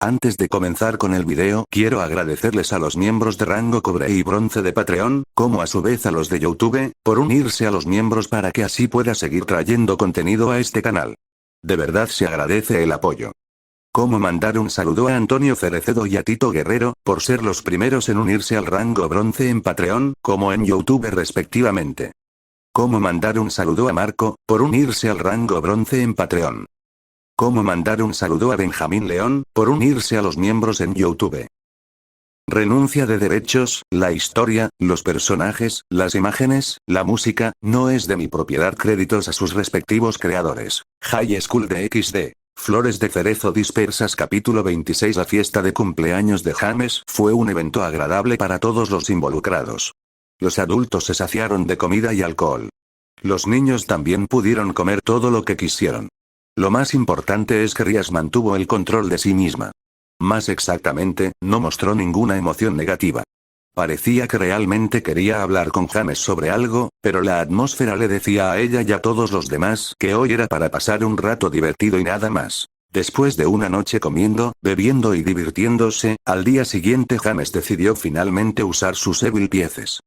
Antes de comenzar con el video, quiero agradecerles a los miembros de rango cobre y bronce de Patreon, como a su vez a los de YouTube, por unirse a los miembros para que así pueda seguir trayendo contenido a este canal. De verdad se agradece el apoyo. Como mandar un saludo a Antonio Cerecedo y a Tito Guerrero, por ser los primeros en unirse al rango bronce en Patreon, como en YouTube respectivamente. Como mandar un saludo a Marco, por unirse al rango bronce en Patreon. Como mandar un saludo a Benjamín León, por unirse a los miembros en YouTube. Renuncia de derechos, la historia, los personajes, las imágenes, la música, no es de mi propiedad. Créditos a sus respectivos creadores. High School de XD. Flores de cerezo dispersas. Capítulo 26. La fiesta de cumpleaños de James fue un evento agradable para todos los involucrados. Los adultos se saciaron de comida y alcohol. Los niños también pudieron comer todo lo que quisieron. Lo más importante es que Rías mantuvo el control de sí misma. Más exactamente, no mostró ninguna emoción negativa. Parecía que realmente quería hablar con James sobre algo, pero la atmósfera le decía a ella y a todos los demás que hoy era para pasar un rato divertido y nada más. Después de una noche comiendo, bebiendo y divirtiéndose, al día siguiente James decidió finalmente usar sus Evil Pieces.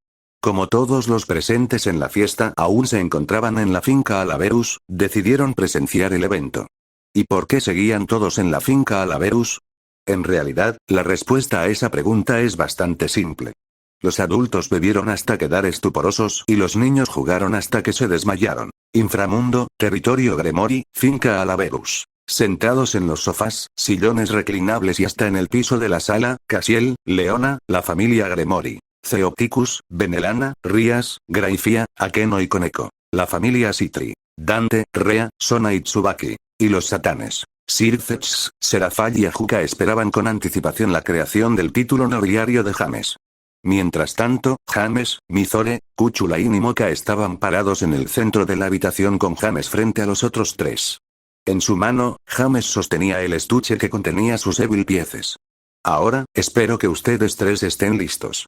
Como todos los presentes en la fiesta aún se encontraban en la finca Alaverus, decidieron presenciar el evento. ¿Y por qué seguían todos en la finca Alaverus? En realidad, la respuesta a esa pregunta es bastante simple. Los adultos bebieron hasta quedar estuporosos y los niños jugaron hasta que se desmayaron. Inframundo, territorio Gremory, finca Alaverus. Sentados en los sofás, sillones reclinables y hasta en el piso de la sala, Casiel, Leona, la familia Gremory. Theopticus, Benelana, Rías, Graifia, Akeno y Koneko. La familia Citri. Dante, Rea, Sona y Tsubaki. Y los satanes. Sirfetch, Serafall y Ajuka esperaban con anticipación la creación del título nobiliario de James. Mientras tanto, James, Mizore, Kuchulain y Moka estaban parados en el centro de la habitación con James frente a los otros tres. En su mano, James sostenía el estuche que contenía sus Evil Pieces. Ahora, espero que ustedes tres estén listos.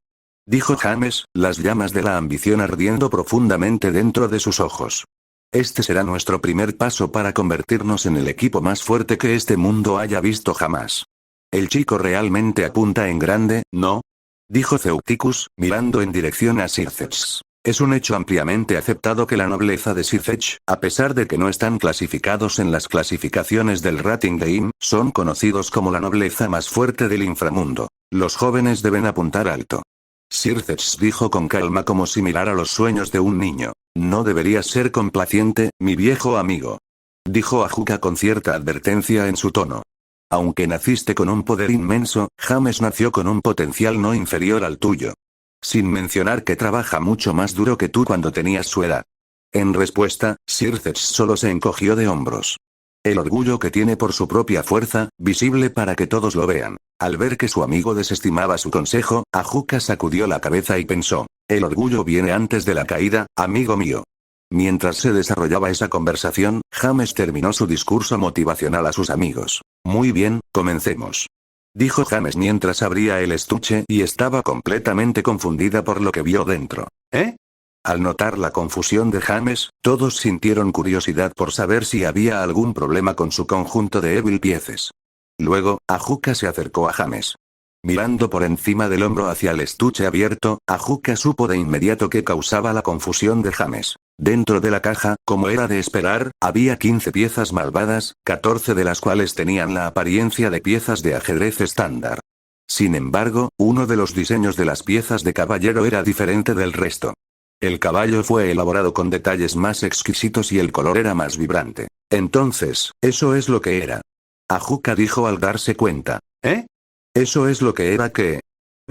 Dijo James, las llamas de la ambición ardiendo profundamente dentro de sus ojos. Este será nuestro primer paso para convertirnos en el equipo más fuerte que este mundo haya visto jamás. El chico realmente apunta en grande, ¿no? Dijo Theopticus, mirando en dirección a Sirfetch. Es un hecho ampliamente aceptado que la nobleza de Sirfetch, a pesar de que no están clasificados en las clasificaciones del rating de IM, son conocidos como la nobleza más fuerte del inframundo. Los jóvenes deben apuntar alto. Sirfetch dijo con calma como si mirara los sueños de un niño. No deberías ser complaciente, mi viejo amigo. Dijo Ajuka con cierta advertencia en su tono. Aunque naciste con un poder inmenso, James nació con un potencial no inferior al tuyo. Sin mencionar que trabaja mucho más duro que tú cuando tenías su edad. En respuesta, Sirfetch solo se encogió de hombros. El orgullo que tiene por su propia fuerza, visible para que todos lo vean. Al ver que su amigo desestimaba su consejo, Ajuka sacudió la cabeza y pensó, el orgullo viene antes de la caída, amigo mío. Mientras se desarrollaba esa conversación, James terminó su discurso motivacional a sus amigos. Muy bien, comencemos. Dijo James mientras abría el estuche y estaba completamente confundida por lo que vio dentro. ¿Eh? Al notar la confusión de James, todos sintieron curiosidad por saber si había algún problema con su conjunto de Evil Pieces. Luego, Ajuka se acercó a James. Mirando por encima del hombro hacia el estuche abierto, Ajuka supo de inmediato qué causaba la confusión de James. Dentro de la caja, como era de esperar, había 15 piezas malvadas, 14 de las cuales tenían la apariencia de piezas de ajedrez estándar. Sin embargo, uno de los diseños de las piezas de caballero era diferente del resto. El caballo fue elaborado con detalles más exquisitos y el color era más vibrante. Entonces, eso es lo que era. Ajuka dijo al darse cuenta. ¿Eh? ¿Eso es lo que era qué?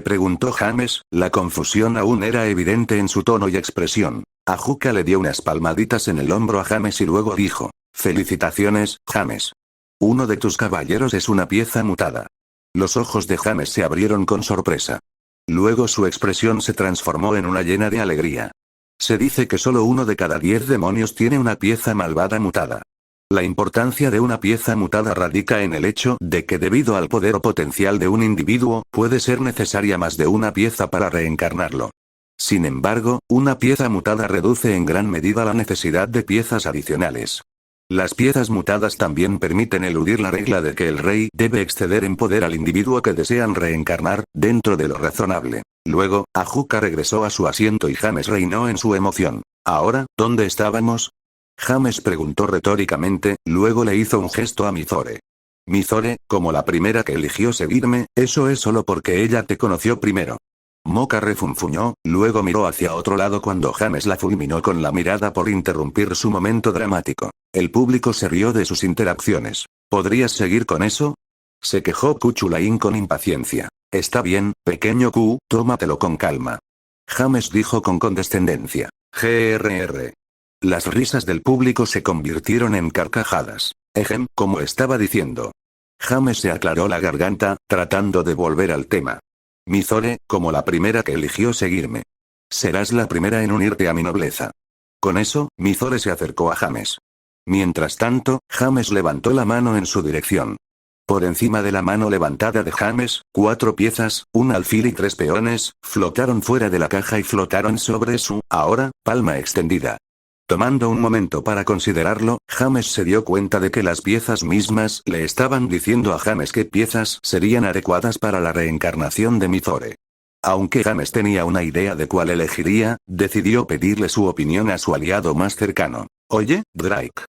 Preguntó James, la confusión aún era evidente en su tono y expresión. Ajuka le dio unas palmaditas en el hombro a James y luego dijo. Felicitaciones, James. Uno de tus caballeros es una pieza mutada. Los ojos de James se abrieron con sorpresa. Luego su expresión se transformó en una llena de alegría. Se dice que solo uno de cada 10 demonios tiene una pieza malvada mutada. La importancia de una pieza mutada radica en el hecho de que debido al poder o potencial de un individuo, puede ser necesaria más de una pieza para reencarnarlo. Sin embargo, una pieza mutada reduce en gran medida la necesidad de piezas adicionales. Las piezas mutadas también permiten eludir la regla de que el rey debe exceder en poder al individuo que desean reencarnar, dentro de lo razonable. Luego, Ajuka regresó a su asiento y James reinó en su emoción. Ahora, ¿dónde estábamos? James preguntó retóricamente, luego le hizo un gesto a Mizore. Mizore, como la primera que eligió seguirme, eso es solo porque ella te conoció primero. Moka refunfuñó, luego miró hacia otro lado cuando James la fulminó con la mirada por interrumpir su momento dramático. El público se rió de sus interacciones. ¿Podrías seguir con eso? Se quejó Kuchulain con impaciencia. Está bien, pequeño Q, tómatelo con calma. James dijo con condescendencia. Grr. Las risas del público se convirtieron en carcajadas. Como estaba diciendo. James se aclaró la garganta, tratando de volver al tema. Mizore, como la primera que eligió seguirme. Serás la primera en unirte a mi nobleza. Con eso, Mizore se acercó a James. Mientras tanto, James levantó la mano en su dirección. Por encima de la mano levantada de James, 4 piezas, un alfil y 3 peones, flotaron fuera de la caja y flotaron sobre su, ahora, palma extendida. Tomando un momento para considerarlo, James se dio cuenta de que las piezas mismas le estaban diciendo a James qué piezas serían adecuadas para la reencarnación de Mizore. Aunque James tenía una idea de cuál elegiría, decidió pedirle su opinión a su aliado más cercano. Oye, Drake.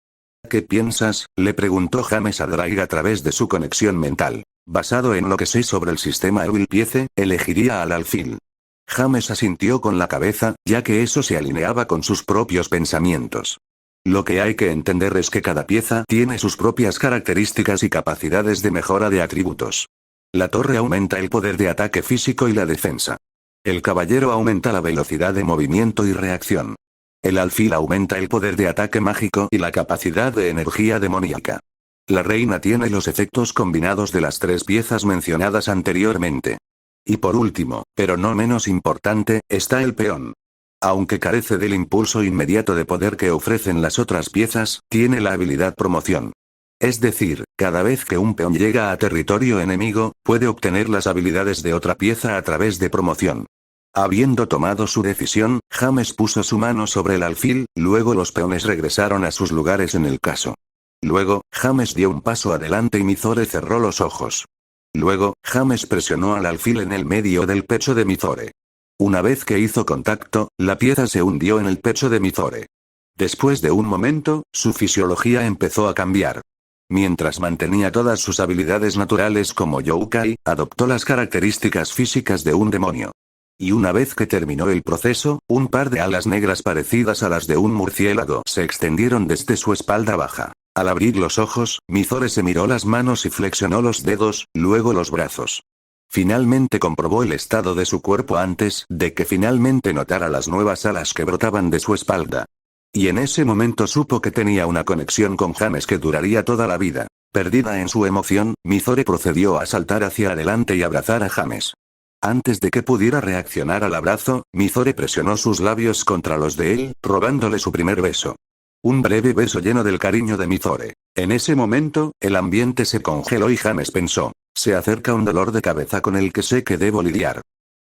¿Qué piensas? Le preguntó James a Drake a través de su conexión mental. Basado en lo que sé sobre el sistema Evil Piece, elegiría al alfil. James asintió con la cabeza, ya que eso se alineaba con sus propios pensamientos. Lo que hay que entender es que cada pieza tiene sus propias características y capacidades de mejora de atributos. La torre aumenta el poder de ataque físico y la defensa. El caballero aumenta la velocidad de movimiento y reacción. El alfil aumenta el poder de ataque mágico y la capacidad de energía demoníaca. La reina tiene los efectos combinados de las 3 piezas mencionadas anteriormente. Y por último, pero no menos importante, está el peón. Aunque carece del impulso inmediato de poder que ofrecen las otras piezas, tiene la habilidad promoción. Es decir, cada vez que un peón llega a territorio enemigo, puede obtener las habilidades de otra pieza a través de promoción. Habiendo tomado su decisión, James puso su mano sobre el alfil, luego los peones regresaron a sus lugares en el caso. Luego, James dio un paso adelante y Mizore cerró los ojos. Luego, James presionó al alfil en el medio del pecho de Mizore. Una vez que hizo contacto, la pieza se hundió en el pecho de Mizore. Después de un momento, su fisiología empezó a cambiar. Mientras mantenía todas sus habilidades naturales como Youkai, adoptó las características físicas de un demonio. Y una vez que terminó el proceso, un par de alas negras parecidas a las de un murciélago se extendieron desde su espalda baja. Al abrir los ojos, Mizore se miró las manos y flexionó los dedos, luego los brazos. Finalmente comprobó el estado de su cuerpo antes de que finalmente notara las nuevas alas que brotaban de su espalda. Y en ese momento supo que tenía una conexión con James que duraría toda la vida. Perdida en su emoción, Mizore procedió a saltar hacia adelante y abrazar a James. Antes de que pudiera reaccionar al abrazo, Mizore presionó sus labios contra los de él, robándole su primer beso. Un breve beso lleno del cariño de Mizore. En ese momento, el ambiente se congeló y James pensó, se acerca un dolor de cabeza con el que sé que debo lidiar.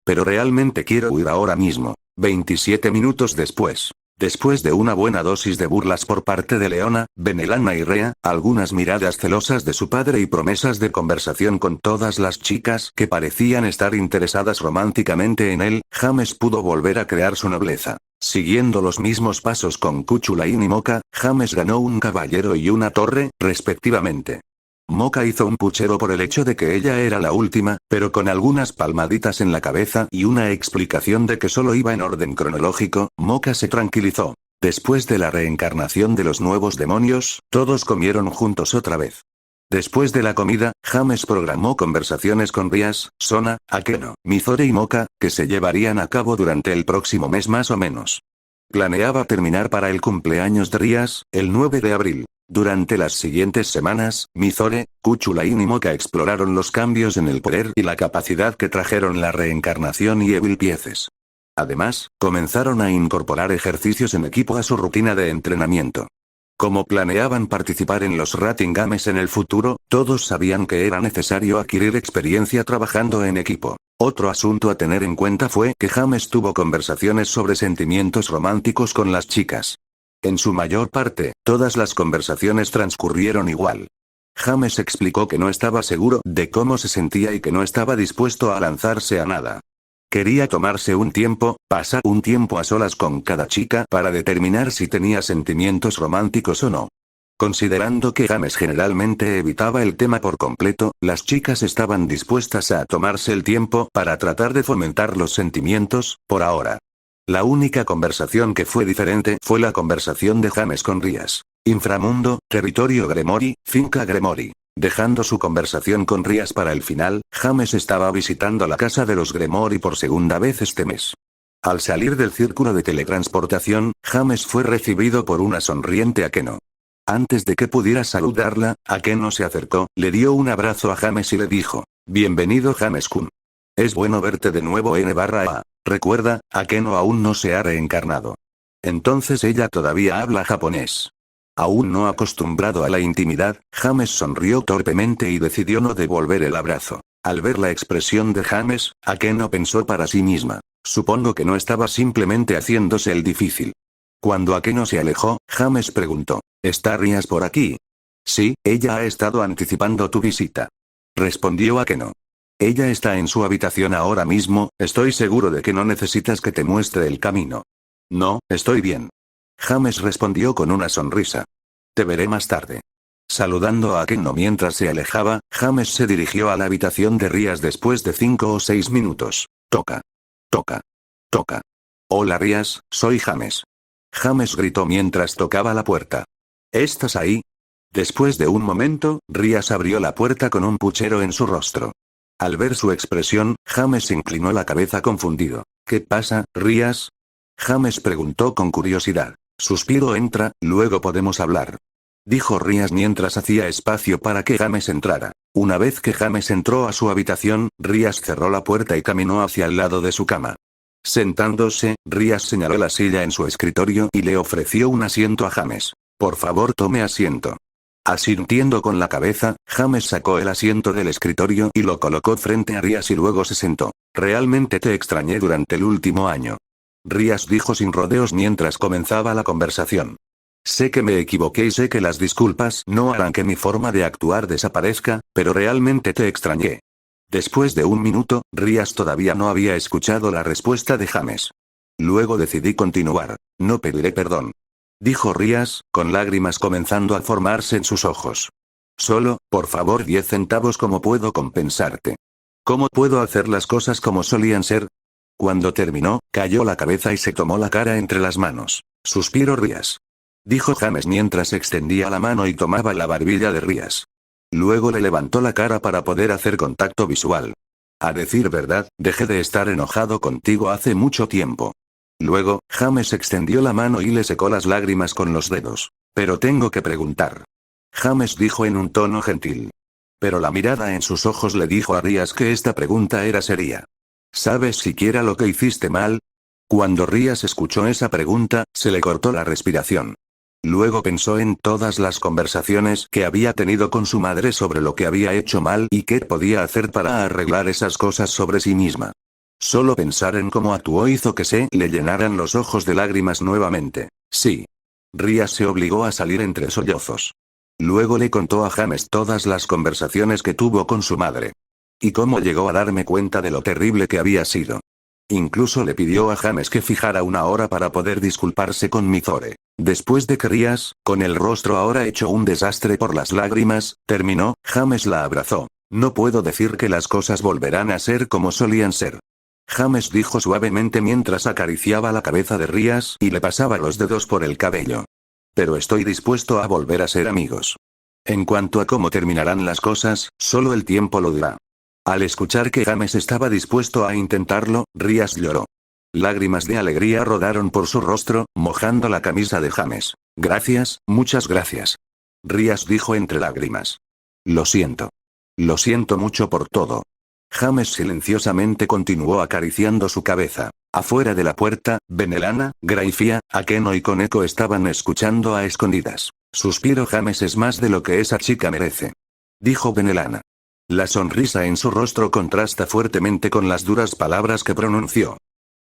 Pero realmente quiero huir ahora mismo. 27 minutos después. Después de una buena dosis de burlas por parte de Leona, Benelana y Rea, algunas miradas celosas de su padre y promesas de conversación con todas las chicas que parecían estar interesadas románticamente en él, James pudo volver a crear su nobleza. Siguiendo los mismos pasos con Kuchulain y Moka, James ganó un caballero y una torre, respectivamente. Moka hizo un puchero por el hecho de que ella era la última, pero con algunas palmaditas en la cabeza y una explicación de que solo iba en orden cronológico, Moka se tranquilizó. Después de la reencarnación de los nuevos demonios, todos comieron juntos otra vez. Después de la comida, James programó conversaciones con Rias, Sona, Akeno, Mizore y Moka, que se llevarían a cabo durante el próximo mes más o menos. Planeaba terminar para el cumpleaños de Rias, el 9 de abril. Durante las siguientes semanas, Mizore, Kuchulain y Moka exploraron los cambios en el poder y la capacidad que trajeron la reencarnación y Evil Pieces. Además, comenzaron a incorporar ejercicios en equipo a su rutina de entrenamiento. Como planeaban participar en los Rating Games en el futuro, todos sabían que era necesario adquirir experiencia trabajando en equipo. Otro asunto a tener en cuenta fue que James tuvo conversaciones sobre sentimientos románticos con las chicas. En su mayor parte, todas las conversaciones transcurrieron igual. James explicó que no estaba seguro de cómo se sentía y que no estaba dispuesto a lanzarse a nada. Quería tomarse un tiempo, pasar un tiempo a solas con cada chica para determinar si tenía sentimientos románticos o no. Considerando que James generalmente evitaba el tema por completo, las chicas estaban dispuestas a tomarse el tiempo para tratar de fomentar los sentimientos, por ahora. La única conversación que fue diferente fue la conversación de James con Rías. Inframundo, territorio Gremory, finca Gremory. Dejando su conversación con Rías para el final, James estaba visitando la casa de los Gremory por segunda vez este mes. Al salir del círculo de teletransportación, James fue recibido por una sonriente Akeno. Antes de que pudiera saludarla, Akeno se acercó, le dio un abrazo a James y le dijo: «Bienvenido James-kun. Es bueno verte de nuevo N/A. Recuerda, Akeno aún no se ha reencarnado. Entonces ella todavía habla japonés». Aún no acostumbrado a la intimidad, James sonrió torpemente y decidió no devolver el abrazo. Al ver la expresión de James, Akeno pensó para sí misma: supongo que no estaba simplemente haciéndose el difícil. Cuando Akeno se alejó, James preguntó: ¿Está Rías por aquí? Sí, ella ha estado anticipando tu visita. Respondió Akeno. Ella está en su habitación ahora mismo, estoy seguro de que no necesitas que te muestre el camino. No, estoy bien. James respondió con una sonrisa. Te veré más tarde. Saludando a Akeno mientras se alejaba, James se dirigió a la habitación de Rías después de 5 o 6 minutos. Toca. Toca. Toca. Hola Rías, soy James. James gritó mientras tocaba la puerta. ¿Estás ahí? Después de un momento, Rías abrió la puerta con un puchero en su rostro. Al ver su expresión, James inclinó la cabeza confundido. ¿Qué pasa, Rías? James preguntó con curiosidad. Suspiro entra, luego podemos hablar. Dijo Rías mientras hacía espacio para que James entrara. Una vez que James entró a su habitación, Rías cerró la puerta y caminó hacia el lado de su cama. Sentándose, Rías señaló la silla en su escritorio y le ofreció un asiento a James. Por favor tome asiento. Asintiendo con la cabeza, James sacó el asiento del escritorio y lo colocó frente a Rías y luego se sentó. Realmente te extrañé durante el último año. Rías dijo sin rodeos mientras comenzaba la conversación. Sé que me equivoqué y sé que las disculpas no harán que mi forma de actuar desaparezca, pero realmente te extrañé. Después de un minuto, Rías todavía no había escuchado la respuesta de James. Luego decidí continuar. No pediré perdón. Dijo Rías, con lágrimas comenzando a formarse en sus ojos. Solo, por favor 10 centavos. ¿Cómo puedo compensarte? ¿Cómo puedo hacer las cosas como solían ser? Cuando terminó, cayó la cabeza y se tomó la cara entre las manos. Suspiró Rías. Dijo James mientras extendía la mano y tomaba la barbilla de Rías. Luego le levantó la cara para poder hacer contacto visual. A decir verdad, dejé de estar enojado contigo hace mucho tiempo. Luego, James extendió la mano y le secó las lágrimas con los dedos. Pero tengo que preguntar. James dijo en un tono gentil. Pero la mirada en sus ojos le dijo a Rías que esta pregunta era seria. ¿Sabes siquiera lo que hiciste mal? Cuando Rías escuchó esa pregunta, se le cortó la respiración. Luego pensó en todas las conversaciones que había tenido con su madre sobre lo que había hecho mal y qué podía hacer para arreglar esas cosas sobre sí misma. Solo pensar en cómo actuó hizo que se le llenaran los ojos de lágrimas nuevamente. Sí. Rías se obligó a salir entre sollozos. Luego le contó a James todas las conversaciones que tuvo con su madre. Y cómo llegó a darme cuenta de lo terrible que había sido. Incluso le pidió a James que fijara una hora para poder disculparse con Mizore. Después de que Rías, con el rostro ahora hecho un desastre por las lágrimas, terminó, James la abrazó. No puedo decir que las cosas volverán a ser como solían ser. James dijo suavemente mientras acariciaba la cabeza de Rías y le pasaba los dedos por el cabello. Pero estoy dispuesto a volver a ser amigos. En cuanto a cómo terminarán las cosas, solo el tiempo lo dirá. Al escuchar que James estaba dispuesto a intentarlo, Rías lloró. Lágrimas de alegría rodaron por su rostro, mojando la camisa de James. Gracias, muchas gracias. Rías dijo entre lágrimas. Lo siento. Lo siento mucho por todo. James silenciosamente continuó acariciando su cabeza. Afuera de la puerta, Benelana, Graifia, Akeno y Koneko estaban escuchando a escondidas. Suspiro James es más de lo que esa chica merece. Dijo Benelana. La sonrisa en su rostro contrasta fuertemente con las duras palabras que pronunció.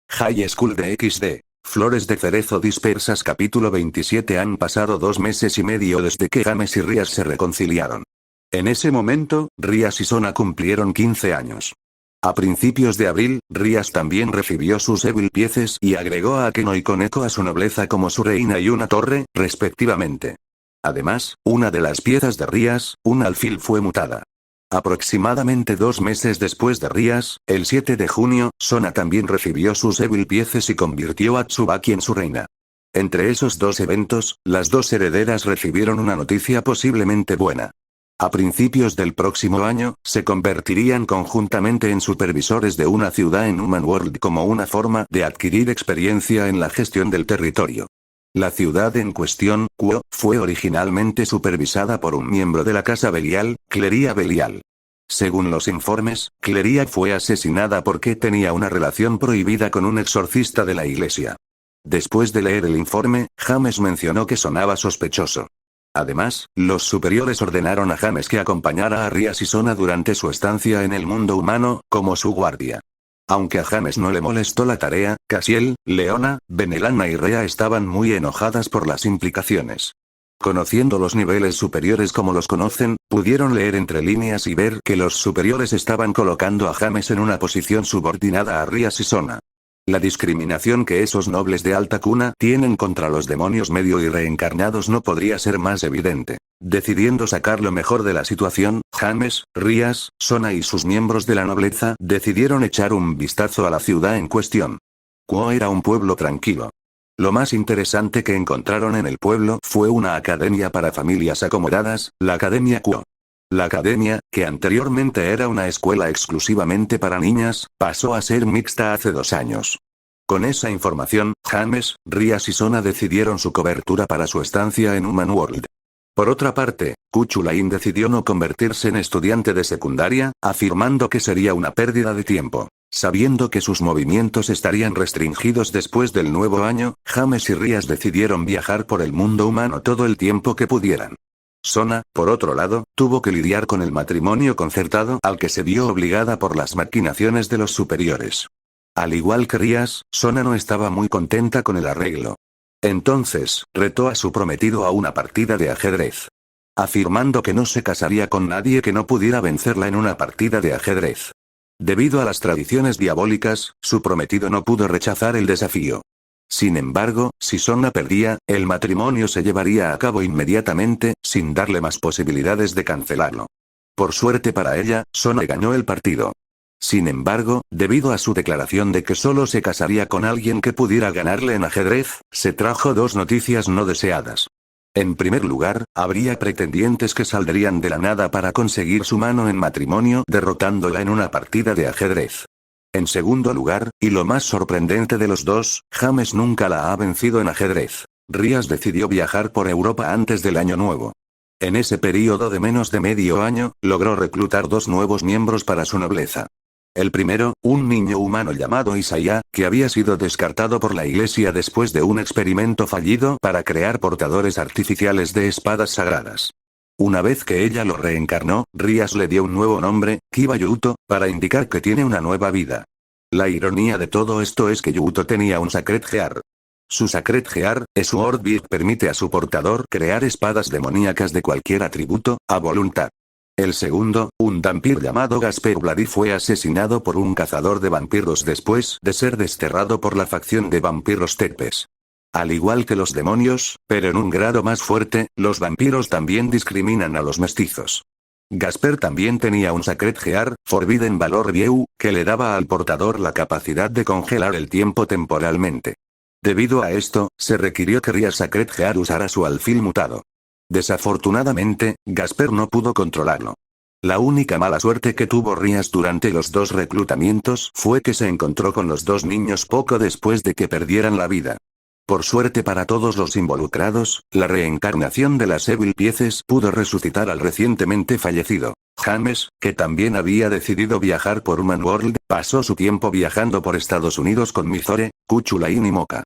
High School de XD. Flores de cerezo dispersas. Capítulo 27. Han pasado 2 meses y medio desde que James y Rías se reconciliaron. En ese momento, Rías y Sona cumplieron 15 años. A principios de abril, Rías también recibió sus Evil Pieces y agregó a Akeno y Koneko a su nobleza como su reina y una torre, respectivamente. Además, una de las piezas de Rías, un alfil, fue mutada. Aproximadamente 2 meses después de Rías, el 7 de junio, Sona también recibió sus Evil Pieces y convirtió a Tsubaki en su reina. Entre esos 2 eventos, las 2 herederas recibieron una noticia posiblemente buena. A principios del próximo año, se convertirían conjuntamente en supervisores de una ciudad en Human World como una forma de adquirir experiencia en la gestión del territorio. La ciudad en cuestión, Kuo, fue originalmente supervisada por un miembro de la casa Belial, Cleria Belial. Según los informes, Cleria fue asesinada porque tenía una relación prohibida con un exorcista de la iglesia. Después de leer el informe, James mencionó que sonaba sospechoso. Además, los superiores ordenaron a James que acompañara a Rías y Sona durante su estancia en el mundo humano, como su guardia. Aunque a James no le molestó la tarea, Cassiel, Leona, Benelana y Rhea estaban muy enojadas por las implicaciones. Conociendo los niveles superiores como los conocen, pudieron leer entre líneas y ver que los superiores estaban colocando a James en una posición subordinada a Rías y Sona. La discriminación que esos nobles de alta cuna tienen contra los demonios medio y reencarnados no podría ser más evidente. Decidiendo sacar lo mejor de la situación, James, Rías, Sona y sus miembros de la nobleza decidieron echar un vistazo a la ciudad en cuestión. Kuo era un pueblo tranquilo. Lo más interesante que encontraron en el pueblo fue una academia para familias acomodadas, la Academia Kuo. La academia, que anteriormente era una escuela exclusivamente para niñas, pasó a ser mixta hace 2 años. Con esa información, James, Rías y Sona decidieron su cobertura para su estancia en Human World. Por otra parte, Kuchulain decidió no convertirse en estudiante de secundaria, afirmando que sería una pérdida de tiempo. Sabiendo que sus movimientos estarían restringidos después del nuevo año, James y Rías decidieron viajar por el mundo humano todo el tiempo que pudieran. Sona, por otro lado, tuvo que lidiar con el matrimonio concertado al que se vio obligada por las maquinaciones de los superiores. Al igual que Rías, Sona no estaba muy contenta con el arreglo. Entonces, retó a su prometido a una partida de ajedrez. Afirmando que no se casaría con nadie que no pudiera vencerla en una partida de ajedrez. Debido a las tradiciones diabólicas, su prometido no pudo rechazar el desafío. Sin embargo, si Sona perdía, el matrimonio se llevaría a cabo inmediatamente, sin darle más posibilidades de cancelarlo. Por suerte para ella, Sona ganó el partido. Sin embargo, debido a su declaración de que solo se casaría con alguien que pudiera ganarle en ajedrez, se trajo 2 noticias no deseadas. En primer lugar, habría pretendientes que saldrían de la nada para conseguir su mano en matrimonio derrotándola en una partida de ajedrez. En segundo lugar, y lo más sorprendente de los 2, James nunca la ha vencido en ajedrez. Rías decidió viajar por Europa antes del año nuevo. En ese período de menos de medio año, logró reclutar 2 nuevos miembros para su nobleza. El primero, un niño humano llamado Isaiah, que había sido descartado por la iglesia después de un experimento fallido para crear portadores artificiales de espadas sagradas. Una vez que ella lo reencarnó, Rías le dio un nuevo nombre, Kiba Yuto, para indicar que tiene una nueva vida. La ironía de todo esto es que Yuto tenía un Sacred Gear. Su Sacred Gear, Sword Beat, permite a su portador crear espadas demoníacas de cualquier atributo, a voluntad. El segundo, un vampiro llamado Gasper Bloody, fue asesinado por un cazador de vampiros después de ser desterrado por la facción de vampiros Tepes. Al igual que los demonios, pero en un grado más fuerte, los vampiros también discriminan a los mestizos. Gasper también tenía un Sacred Gear, Forbidden Valor View, que le daba al portador la capacidad de congelar el tiempo temporalmente. Debido a esto, se requirió que Rías Sacred Gear usara su alfil mutado. Desafortunadamente, Gasper no pudo controlarlo. La única mala suerte que tuvo Rías durante los 2 reclutamientos fue que se encontró con los 2 niños poco después de que perdieran la vida. Por suerte para todos los involucrados, la reencarnación de las Evil Pieces pudo resucitar al recientemente fallecido. James, que también había decidido viajar por Human World, pasó su tiempo viajando por Estados Unidos con Mizore, Kuchulain y Moka.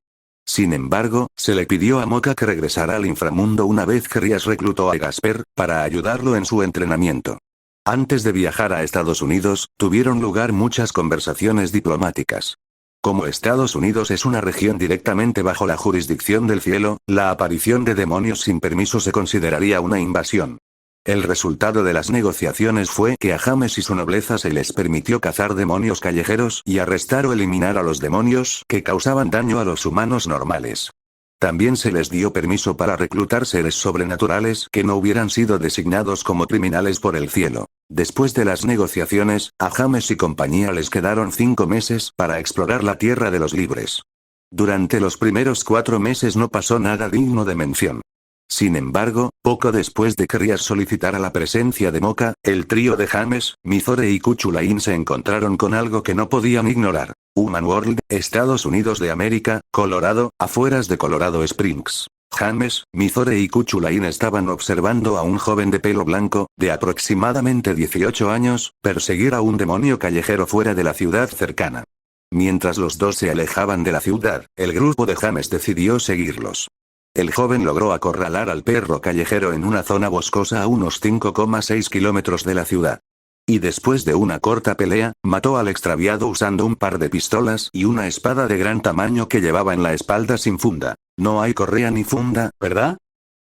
Sin embargo, se le pidió a Moka que regresara al inframundo una vez que Rías reclutó a Gasper, para ayudarlo en su entrenamiento. Antes de viajar a Estados Unidos, tuvieron lugar muchas conversaciones diplomáticas. Como Estados Unidos es una región directamente bajo la jurisdicción del cielo, la aparición de demonios sin permiso se consideraría una invasión. El resultado de las negociaciones fue que a James y su nobleza se les permitió cazar demonios callejeros y arrestar o eliminar a los demonios que causaban daño a los humanos normales. También se les dio permiso para reclutar seres sobrenaturales que no hubieran sido designados como criminales por el cielo. Después de las negociaciones, a James y compañía les quedaron 5 meses para explorar la tierra de los libres. Durante los primeros 4 meses no pasó nada digno de mención. Sin embargo, poco después de que Rias solicitara la presencia de Moka, el trío de James, Mizore y Kuchulain se encontraron con algo que no podían ignorar. Human World, Estados Unidos de América, Colorado, afueras de Colorado Springs. James, Mizore y Kuchulain estaban observando a un joven de pelo blanco, de aproximadamente 18 años, perseguir a un demonio callejero fuera de la ciudad cercana. Mientras los dos se alejaban de la ciudad, el grupo de James decidió seguirlos. El joven logró acorralar al perro callejero en una zona boscosa a unos 5,6 kilómetros de la ciudad. Y después de una corta pelea, mató al extraviado usando un par de pistolas y una espada de gran tamaño que llevaba en la espalda sin funda. No hay correa ni funda, ¿verdad?,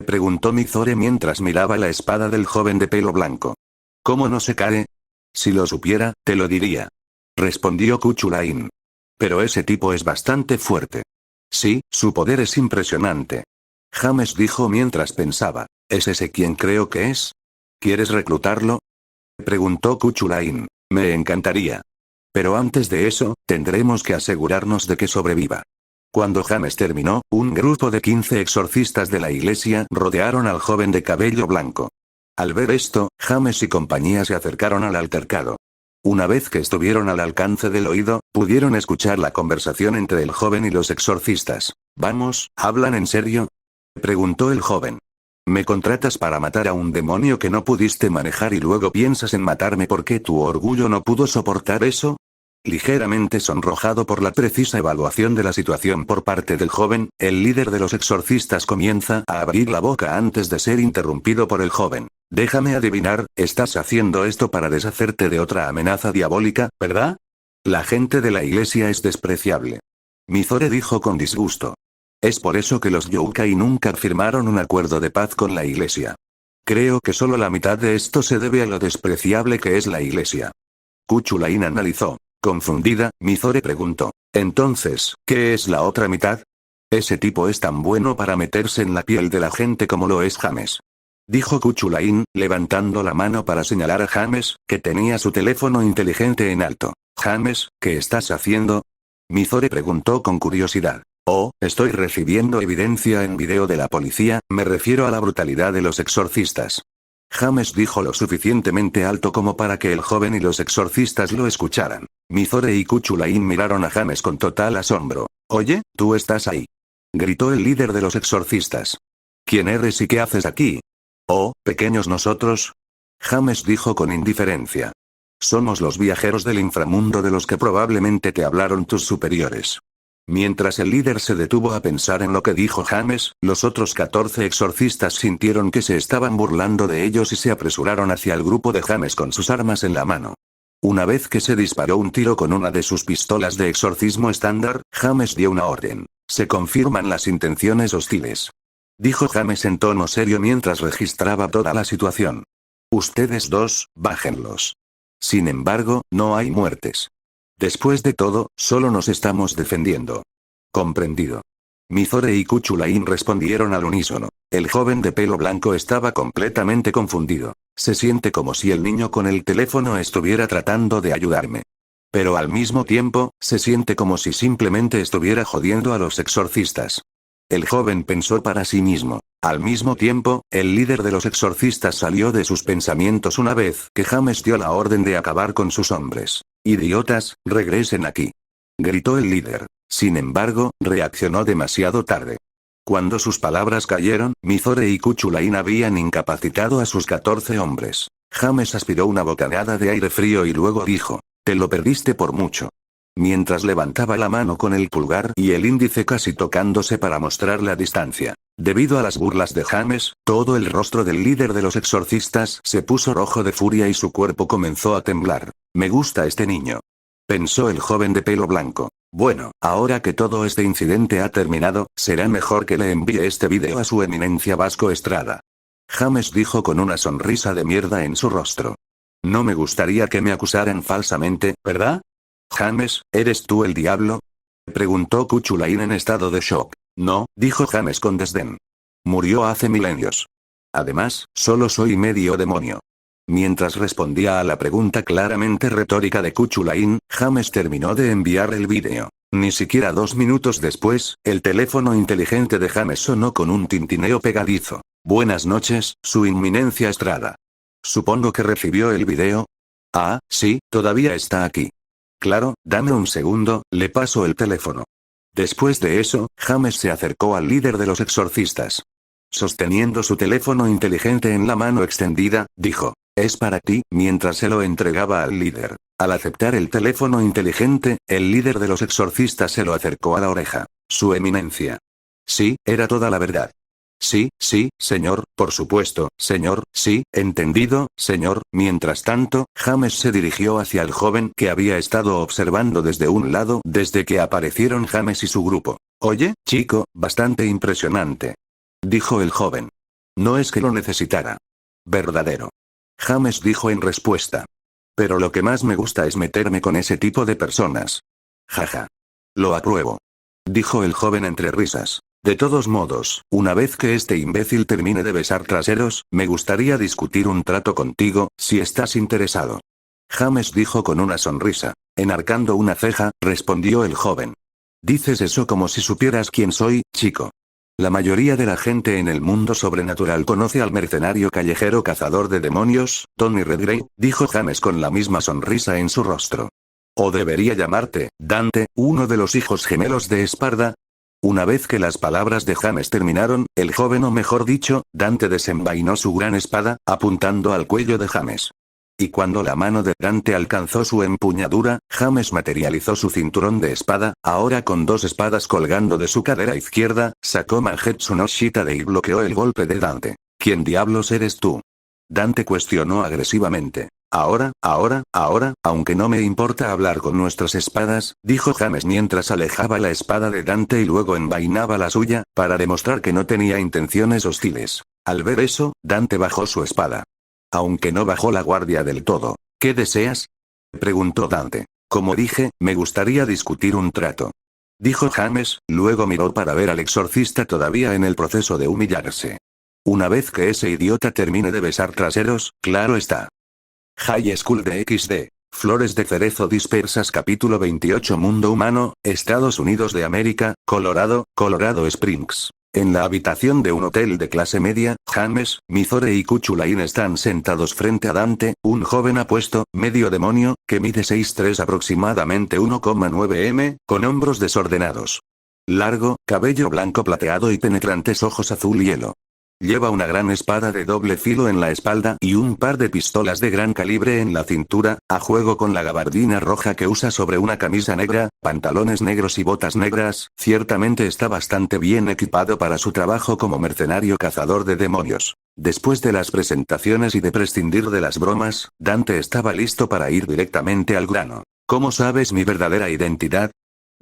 preguntó Mizore mientras miraba la espada del joven de pelo blanco. ¿Cómo no se cae? Si lo supiera, te lo diría, respondió Kuchulain. Pero ese tipo es bastante fuerte. Sí, su poder es impresionante. James dijo mientras pensaba, ¿es ese quien creo que es? ¿Quieres reclutarlo?, preguntó Kuchulain. Me encantaría. Pero antes de eso, tendremos que asegurarnos de que sobreviva. Cuando James terminó, un grupo de 15 exorcistas de la iglesia rodearon al joven de cabello blanco. Al ver esto, James y compañía se acercaron al altercado. Una vez que estuvieron al alcance del oído, pudieron escuchar la conversación entre el joven y los exorcistas. Vamos, ¿hablan en serio?, preguntó el joven. ¿Me contratas para matar a un demonio que no pudiste manejar y luego piensas en matarme porque tu orgullo no pudo soportar eso? Ligeramente sonrojado por la precisa evaluación de la situación por parte del joven, el líder de los exorcistas comienza a abrir la boca antes de ser interrumpido por el joven. Déjame adivinar, estás haciendo esto para deshacerte de otra amenaza diabólica, ¿verdad? La gente de la iglesia es despreciable. Mizore dijo con disgusto. Es por eso que los Youkai nunca firmaron un acuerdo de paz con la iglesia. Creo que solo la mitad de esto se debe a lo despreciable que es la iglesia. Kuchulain analizó. Confundida, Mizore preguntó. Entonces, ¿qué es la otra mitad? Ese tipo es tan bueno para meterse en la piel de la gente como lo es James, dijo Kuchulain, levantando la mano para señalar a James, que tenía su teléfono inteligente en alto. James, ¿qué estás haciendo?, Mizore preguntó con curiosidad. Oh, estoy recibiendo evidencia en video de la policía, me refiero a la brutalidad de los exorcistas. James dijo lo suficientemente alto como para que el joven y los exorcistas lo escucharan. Mizore y Kuchulain miraron a James con total asombro. Oye, tú estás ahí, gritó el líder de los exorcistas. ¿Quién eres y qué haces aquí? Oh, pequeños nosotros, James dijo con indiferencia. Somos los viajeros del inframundo de los que probablemente te hablaron tus superiores. Mientras el líder se detuvo a pensar en lo que dijo James, los otros 14 exorcistas sintieron que se estaban burlando de ellos y se apresuraron hacia el grupo de James con sus armas en la mano. Una vez que se disparó un tiro con una de sus pistolas de exorcismo estándar, James dio una orden. Se confirman las intenciones hostiles, dijo James en tono serio mientras registraba toda la situación. Ustedes dos, bájenlos. Sin embargo, no hay muertes. Después de todo, solo nos estamos defendiendo. Comprendido. Mizore y Kuchulain respondieron al unísono. El joven de pelo blanco estaba completamente confundido. Se siente como si el niño con el teléfono estuviera tratando de ayudarme. Pero al mismo tiempo, se siente como si simplemente estuviera jodiendo a los exorcistas. El joven pensó para sí mismo. Al mismo tiempo, el líder de los exorcistas salió de sus pensamientos una vez que James dio la orden de acabar con sus hombres. Idiotas, regresen aquí, gritó el líder. Sin embargo, reaccionó demasiado tarde. Cuando sus palabras cayeron, Mizore y Kuchulain habían incapacitado a sus 14 hombres. James aspiró una bocanada de aire frío y luego dijo, te lo perdiste por mucho. Mientras levantaba la mano con el pulgar y el índice casi tocándose para mostrar la distancia. Debido a las burlas de James, todo el rostro del líder de los exorcistas se puso rojo de furia y su cuerpo comenzó a temblar. Me gusta este niño, pensó el joven de pelo blanco. Bueno, ahora que todo este incidente ha terminado, será mejor que le envíe este video a su eminencia Vasco Estrada. James dijo con una sonrisa de mierda en su rostro. No me gustaría que me acusaran falsamente, ¿verdad? James, ¿eres tú el diablo? Preguntó Cuchulain en estado de shock. No, dijo James con desdén. Murió hace milenios. Además, solo soy medio demonio. Mientras respondía a la pregunta claramente retórica de Cuchulain, James terminó de enviar el vídeo. Ni siquiera 2 minutos después, el teléfono inteligente de James sonó con un tintineo pegadizo. Buenas noches, su inminencia Estrada. Supongo que recibió el vídeo. Ah, sí, todavía está aquí. Claro, dame un segundo, le paso el teléfono. Después de eso, James se acercó al líder de los exorcistas. Sosteniendo su teléfono inteligente en la mano extendida, dijo, es para ti, mientras se lo entregaba al líder. Al aceptar el teléfono inteligente, el líder de los exorcistas se lo acercó a la oreja. Su eminencia. Sí, era toda la verdad. Sí, sí, señor, por supuesto, señor, sí, entendido, señor. Mientras tanto, James se dirigió hacia el joven que había estado observando desde un lado desde que aparecieron James y su grupo. Oye, chico, bastante impresionante. Dijo el joven. No es que lo necesitara. Verdadero. James dijo en respuesta. Pero lo que más me gusta es meterme con ese tipo de personas. Jaja. Lo apruebo. Dijo el joven entre risas. De todos modos, una vez que este imbécil termine de besar traseros, me gustaría discutir un trato contigo, si estás interesado. James dijo con una sonrisa. Enarcando una ceja, respondió el joven. Dices eso como si supieras quién soy, chico. La mayoría de la gente en el mundo sobrenatural conoce al mercenario callejero cazador de demonios, Tony Redgrave, dijo James con la misma sonrisa en su rostro. O debería llamarte, Dante, uno de los hijos gemelos de Esparda. Una vez que las palabras de James terminaron, el joven o mejor dicho, Dante desenvainó su gran espada, apuntando al cuello de James. Y cuando la mano de Dante alcanzó su empuñadura, James materializó su cinturón de espada, ahora con 2 espadas colgando de su cadera izquierda, sacó Mangetsu no Shitade y bloqueó el golpe de Dante. ¿Quién diablos eres tú? Dante cuestionó agresivamente. Ahora, aunque no me importa hablar con nuestras espadas, dijo James mientras alejaba la espada de Dante y luego envainaba la suya, para demostrar que no tenía intenciones hostiles. Al ver eso, Dante bajó su espada. Aunque no bajó la guardia del todo. ¿Qué deseas? Preguntó Dante. Como dije, me gustaría discutir un trato. Dijo James, luego miró para ver al exorcista todavía en el proceso de humillarse. Una vez que ese idiota termine de besar traseros, claro está. High School de XD. Flores de cerezo dispersas. Capítulo 28. Mundo humano, Estados Unidos de América, Colorado Springs. En la habitación de un hotel de clase media, James, Mizore y Cuchulain están sentados frente a Dante, un joven apuesto, medio demonio, que mide 6'3 aproximadamente 1,9 m, con hombros desordenados. Largo, cabello blanco plateado y penetrantes ojos azul hielo. Lleva una gran espada de doble filo en la espalda y un par de pistolas de gran calibre en la cintura, a juego con la gabardina roja que usa sobre una camisa negra, pantalones negros y botas negras. Ciertamente está bastante bien equipado para su trabajo como mercenario cazador de demonios. Después de las presentaciones y de prescindir de las bromas, Dante estaba listo para ir directamente al grano. ¿Cómo sabes mi verdadera identidad?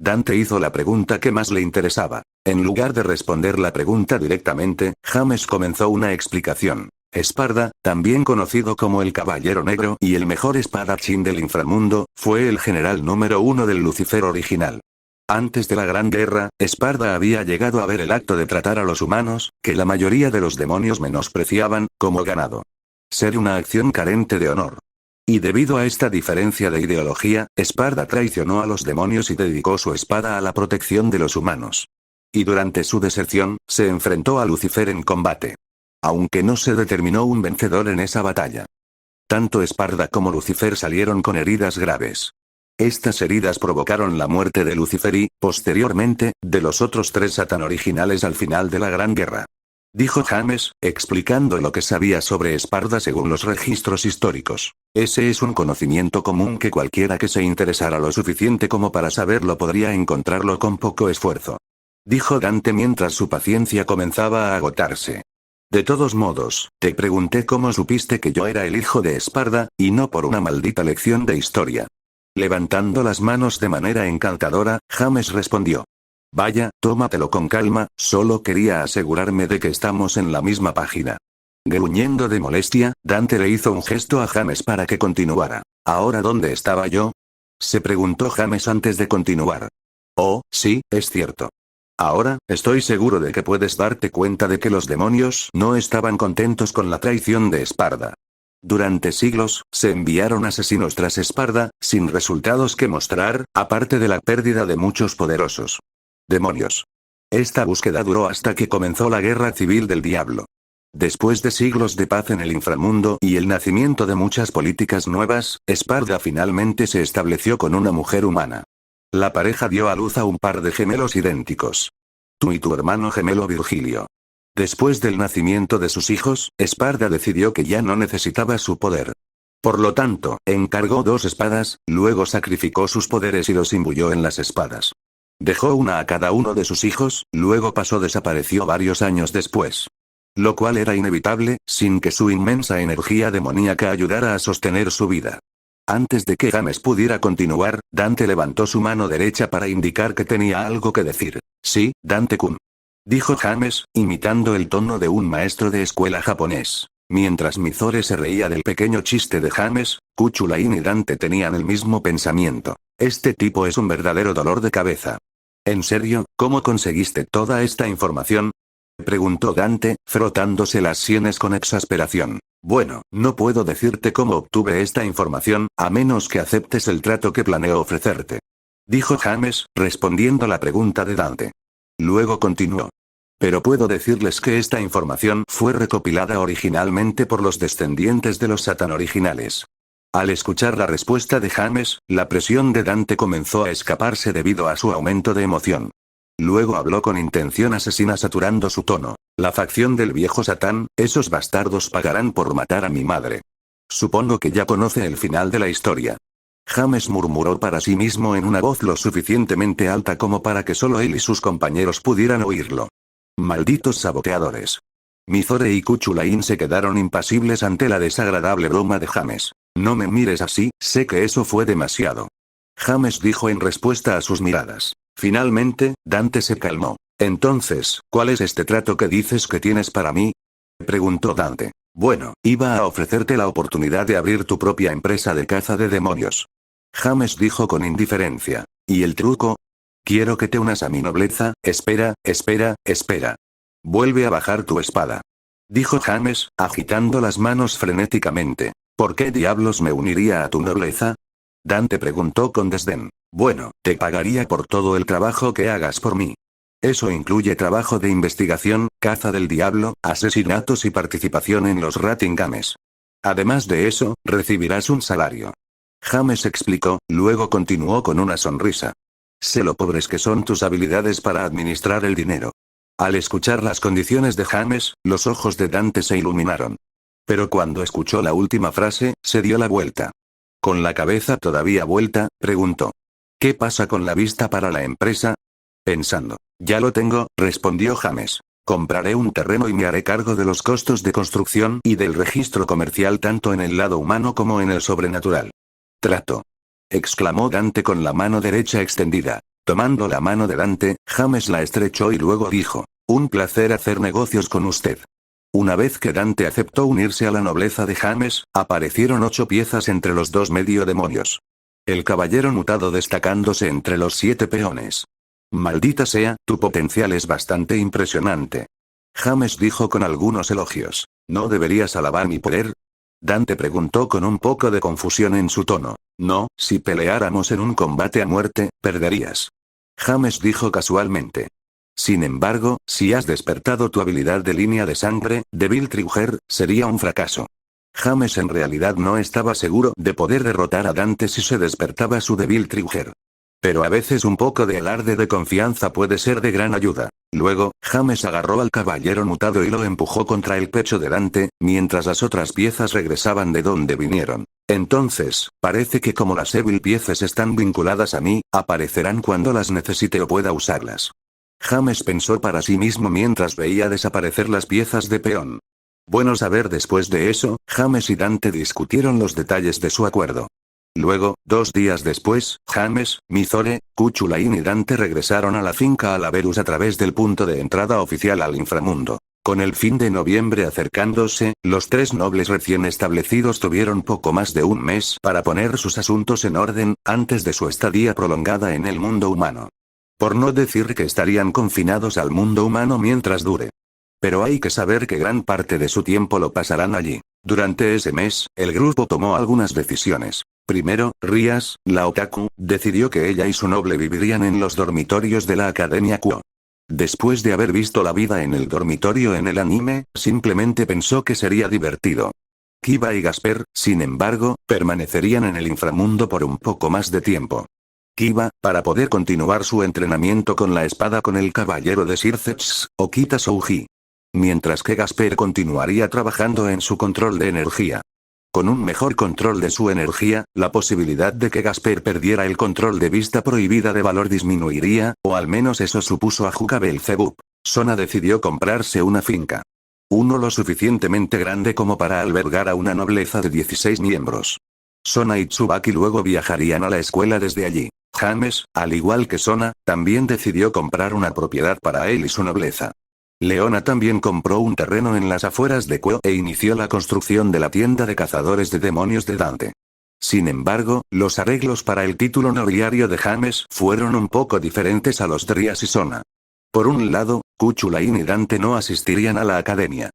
Dante hizo la pregunta que más le interesaba. En lugar de responder la pregunta directamente, James comenzó una explicación. Esparda, también conocido como el Caballero Negro y el mejor espadachín del inframundo, fue el general número 1 del Lucifer original. Antes de la Gran Guerra, Esparda había llegado a ver el acto de tratar a los humanos, que la mayoría de los demonios menospreciaban, como ganado. Ser una acción carente de honor. Y debido a esta diferencia de ideología, Esparda traicionó a los demonios y dedicó su espada a la protección de los humanos. Y durante su deserción, se enfrentó a Lucifer en combate. Aunque no se determinó un vencedor en esa batalla. Tanto Esparda como Lucifer salieron con heridas graves. Estas heridas provocaron la muerte de Lucifer y, posteriormente, de los otros 3 Satán originales al final de la Gran Guerra. Dijo James, explicando lo que sabía sobre Esparda según los registros históricos. Ese es un conocimiento común que cualquiera que se interesara lo suficiente como para saberlo podría encontrarlo con poco esfuerzo. Dijo Dante mientras su paciencia comenzaba a agotarse. De todos modos, te pregunté cómo supiste que yo era el hijo de Esparda, y no por una maldita lección de historia. Levantando las manos de manera encantadora, James respondió. Vaya, tómatelo con calma, solo quería asegurarme de que estamos en la misma página. Gruñendo de molestia, Dante le hizo un gesto a James para que continuara. ¿Ahora dónde estaba yo? Se preguntó James antes de continuar. Oh, sí, es cierto. Ahora, estoy seguro de que puedes darte cuenta de que los demonios no estaban contentos con la traición de Esparda. Durante siglos, se enviaron asesinos tras Esparda, sin resultados que mostrar, aparte de la pérdida de muchos poderosos. Demonios. Esta búsqueda duró hasta que comenzó la guerra civil del diablo. Después de siglos de paz en el inframundo y el nacimiento de muchas políticas nuevas, Esparda finalmente se estableció con una mujer humana. La pareja dio a luz a un par de gemelos idénticos. Tú y tu hermano gemelo Virgilio. Después del nacimiento de sus hijos, Esparda decidió que ya no necesitaba su poder. Por lo tanto, encargó 2 espadas, luego sacrificó sus poderes y los imbuyó en las espadas. Dejó una a cada uno de sus hijos, luego desapareció varios años después. Lo cual era inevitable, sin que su inmensa energía demoníaca ayudara a sostener su vida. Antes de que James pudiera continuar, Dante levantó su mano derecha para indicar que tenía algo que decir. Sí, Dante-kun. Dijo James, imitando el tono de un maestro de escuela japonés. Mientras Mizore se reía del pequeño chiste de James, Kuchulain y Dante tenían el mismo pensamiento. Este tipo es un verdadero dolor de cabeza. ¿En serio, cómo conseguiste toda esta información? Preguntó Dante, frotándose las sienes con exasperación. Bueno, no puedo decirte cómo obtuve esta información, a menos que aceptes el trato que planeo ofrecerte. Dijo James, respondiendo la pregunta de Dante. Luego continuó. Pero puedo decirles que esta información fue recopilada originalmente por los descendientes de los Satán originales. Al escuchar la respuesta de James, la presión de Dante comenzó a escaparse debido a su aumento de emoción. Luego habló con intención asesina saturando su tono. La facción del viejo Satán, esos bastardos pagarán por matar a mi madre. Supongo que ya conoce el final de la historia. James murmuró para sí mismo en una voz lo suficientemente alta como para que solo él y sus compañeros pudieran oírlo. Malditos saboteadores. Mizore y Kuchulain se quedaron impasibles ante la desagradable broma de James. No me mires así, sé que eso fue demasiado. James dijo en respuesta a sus miradas. Finalmente, Dante se calmó. Entonces, ¿cuál es este trato que dices que tienes para mí? Preguntó Dante. Bueno, iba a ofrecerte la oportunidad de abrir tu propia empresa de caza de demonios. James dijo con indiferencia. ¿Y el truco? Quiero que te unas a mi nobleza. Espera. Vuelve a bajar tu espada. Dijo James, agitando las manos frenéticamente. ¿Por qué diablos me uniría a tu nobleza? Dante preguntó con desdén. Bueno, te pagaría por todo el trabajo que hagas por mí. Eso incluye trabajo de investigación, caza del diablo, asesinatos y participación en los Rating Games. Además de eso, recibirás un salario. James explicó, luego continuó con una sonrisa. Sé lo pobres que son tus habilidades para administrar el dinero. Al escuchar las condiciones de James, los ojos de Dante se iluminaron. Pero cuando escuchó la última frase, se dio la vuelta. Con la cabeza todavía vuelta, preguntó. ¿Qué pasa con la vista para la empresa? Pensando. Ya lo tengo, respondió James. Compraré un terreno y me haré cargo de los costos de construcción y del registro comercial tanto en el lado humano como en el sobrenatural. Trato. Exclamó Dante con la mano derecha extendida. Tomando la mano de Dante, James la estrechó y luego dijo. Un placer hacer negocios con usted. Una vez que Dante aceptó unirse a la nobleza de James, aparecieron 8 piezas entre los 2 medio demonios. El caballero mutado destacándose entre los 7 peones. Maldita sea, tu potencial es bastante impresionante. James dijo con algunos elogios. ¿No deberías alabar mi poder? Dante preguntó con un poco de confusión en su tono. No, si peleáramos en un combate a muerte, perderías. James dijo casualmente. Sin embargo, si has despertado tu habilidad de línea de sangre, Devil Trigger, sería un fracaso. James en realidad no estaba seguro de poder derrotar a Dante si se despertaba su Devil Trigger. Pero a veces un poco de alarde de confianza puede ser de gran ayuda. Luego, James agarró al caballero mutado y lo empujó contra el pecho de Dante, mientras las otras piezas regresaban de donde vinieron. Entonces, parece que como las Evil piezas están vinculadas a mí, aparecerán cuando las necesite o pueda usarlas. James pensó para sí mismo mientras veía desaparecer las piezas de peón. Bueno saber después de eso, James y Dante discutieron los detalles de su acuerdo. Luego, 2 días después, James, Mizore, Kuchulain y Dante regresaron a la finca Alaverus a través del punto de entrada oficial al inframundo. Con el fin de noviembre acercándose, los 3 nobles recién establecidos tuvieron poco más de un mes para poner sus asuntos en orden, antes de su estadía prolongada en el mundo humano. Por no decir que estarían confinados al mundo humano mientras dure. Pero hay que saber que gran parte de su tiempo lo pasarán allí. Durante ese mes, el grupo tomó algunas decisiones. Primero, Rias, la otaku, decidió que ella y su noble vivirían en los dormitorios de la Academia Kuo. Después de haber visto la vida en el dormitorio en el anime, simplemente pensó que sería divertido. Kiba y Gasper, sin embargo, permanecerían en el inframundo por un poco más de tiempo. Kiba, para poder continuar su entrenamiento con la espada con el caballero de Sircex, Okita Souji. Mientras que Gasper continuaría trabajando en su control de energía. Con un mejor control de su energía, la posibilidad de que Gasper perdiera el control de vista prohibida de valor disminuiría, o al menos eso supuso a Juga Belzebub. Sona decidió comprarse una finca. Uno lo suficientemente grande como para albergar a una nobleza de 16 miembros. Sona y Tsubaki luego viajarían a la escuela desde allí. James, al igual que Sona, también decidió comprar una propiedad para él y su nobleza. Leona también compró un terreno en las afueras de Kuo e inició la construcción de la tienda de cazadores de demonios de Dante. Sin embargo, los arreglos para el título nobiliario de James fueron un poco diferentes a los de Rias y Sona. Por un lado, Kuchulain y Dante no asistirían a la academia.